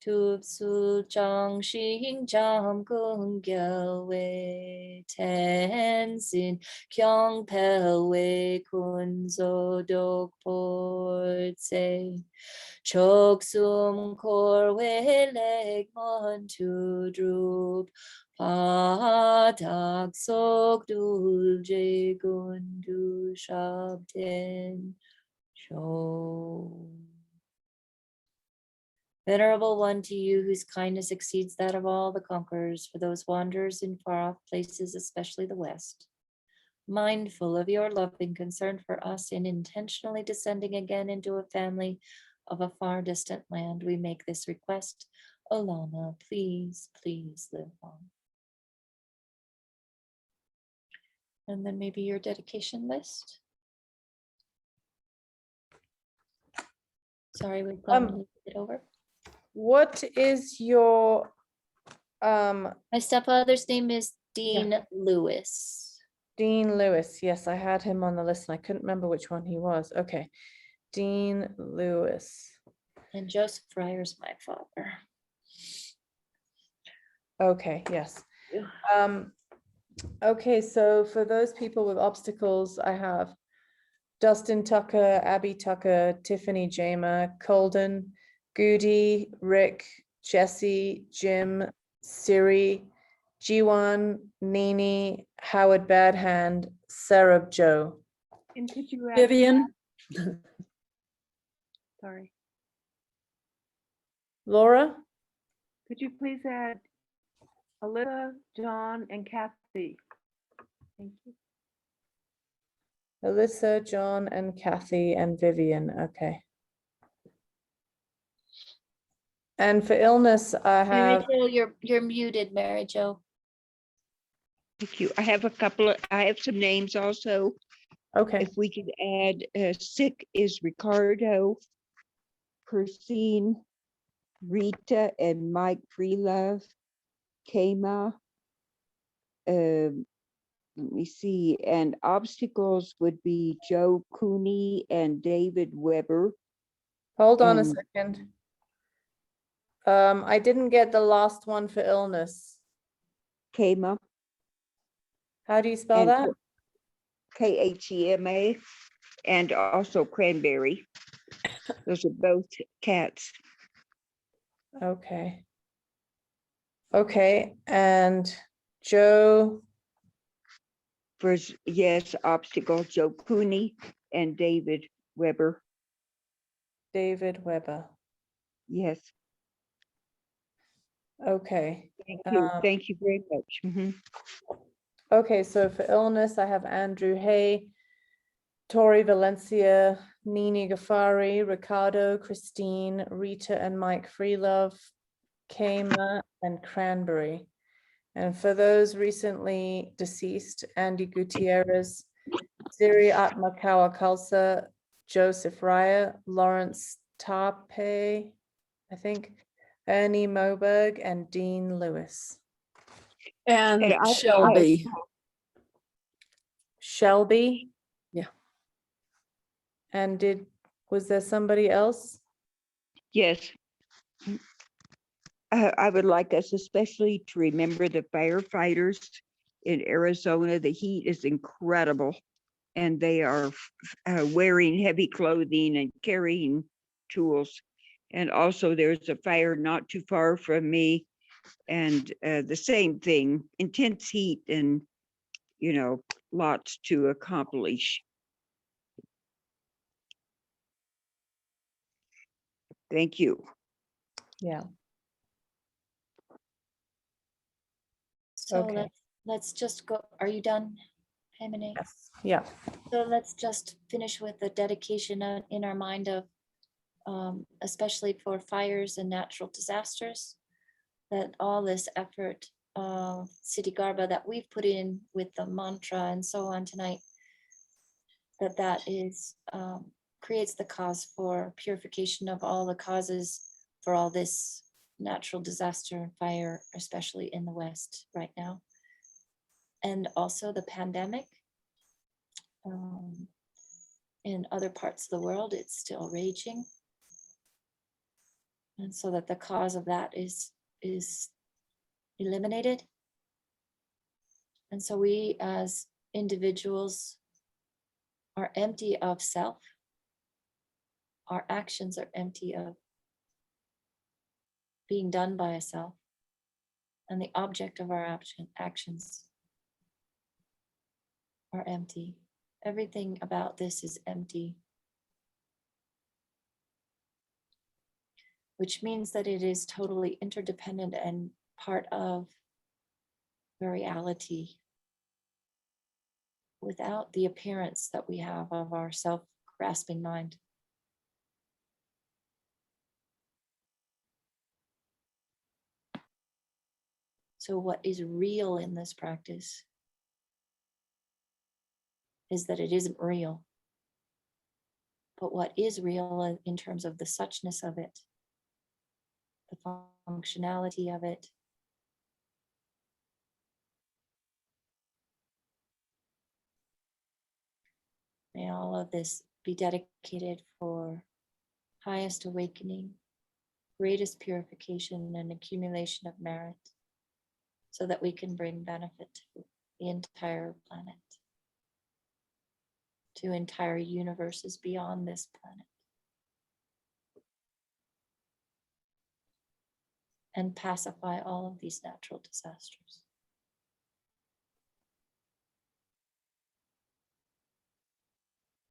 Tub Su Chang Xing Jam Kung Gyal Wei Tenzin Kyong Pel Wei Kun Zo Dok Port Se Chok Sum Kor Wei Leg Mon Tu Drup Patak Sok Dul Je Gun Du Shab Ten Show. Venerable One, to you whose kindness exceeds that of all the conquerors, for those wanderers in far-off places, especially the West, mindful of your loving concern for us in intentionally descending again into a family of a far distant land, we make this request. O Lama, please, please live on. And then maybe your dedication list. Sorry, we've gone it over. What is your My stepfather's name is Dean Lewis. Dean Lewis? Yes, I had him on the list and I couldn't remember which one he was. Okay. Dean Lewis. And Joseph Ryer's my father. Okay, yes. Okay, so for those people with obstacles, I have Dustin Tucker, Abby Tucker, Tiffany Jamer, Colden, Goody, Rick, Jesse, Jim, Siri, Jiwan, Nini, Howard Badhand, Sarah Joe. And could you add? Vivian, Sorry. Laura? Could you please add Alyssa, John, and Kathy? Thank you. Alyssa, John, and Kathy, and Vivian. Okay. And for illness, I Mary have, Jo, you're muted, Mary Jo. Thank you. I have some names also. okay, If we could add, sick is Ricardo, Persine, Rita, and Mike Freelove, Kama. Let me see, and obstacles would be Joe Cooney and David Weber. hold on a and- second. I didn't get the last one for illness. Kama. How do you spell and that? Khema, and also Cranberry. Those are both cats. Okay. Okay, and Joe, Yes, obstacle, Joe Cooney and David Weber. David Weber. Yes, Okay. thank you very much. Mhm. Okay, so for illness, I have Andrew Hay, Tori Valencia, Nini Ghaffari, Ricardo, Christine, Rita and Mike Freelove, Kama, and Cranberry. And for those recently deceased, Andy Gutierrez, Siri Atmakawa Kalsa, Joseph Ryer, Lawrence Tarpe, I think, Ernie Moberg, and Dean Lewis. and And I- Shelby. Shelby? Yeah. And was there somebody else? Yes. I would like us especially to remember the firefighters in Arizona. The heat is incredible, and they are wearing heavy clothing and carrying tools. And also there's a fire not too far from me, and the same thing, intense heat and, lots to accomplish. Thank you. Yeah. So Okay. let's just go. Are you done, Hemine? Yes. Yeah. So let's just finish with the dedication in our mind of, especially for fires and natural disasters, that all this effort, Ksitigarbha, that we've put in with the mantra and so on tonight, that is creates the cause for purification of all the causes for all this natural disaster and fire, especially in the West right now. And also the pandemic. In other parts of the world, it's still raging. And so that the cause of that is eliminated. And so we as individuals are empty of self. Our actions are empty of being done by a self. And the object of our actions are empty. Everything about this is empty. Which means that it is totally interdependent and part of the reality without the appearance that we have of our self-grasping mind. So what is real in this practice is that it isn't real. But what is real in terms of the suchness of it, the functionality of it, may all of this be dedicated for highest awakening, greatest purification and accumulation of merit, so that we can bring benefit to the entire planet, to entire universes beyond this planet, and pacify all of these natural disasters.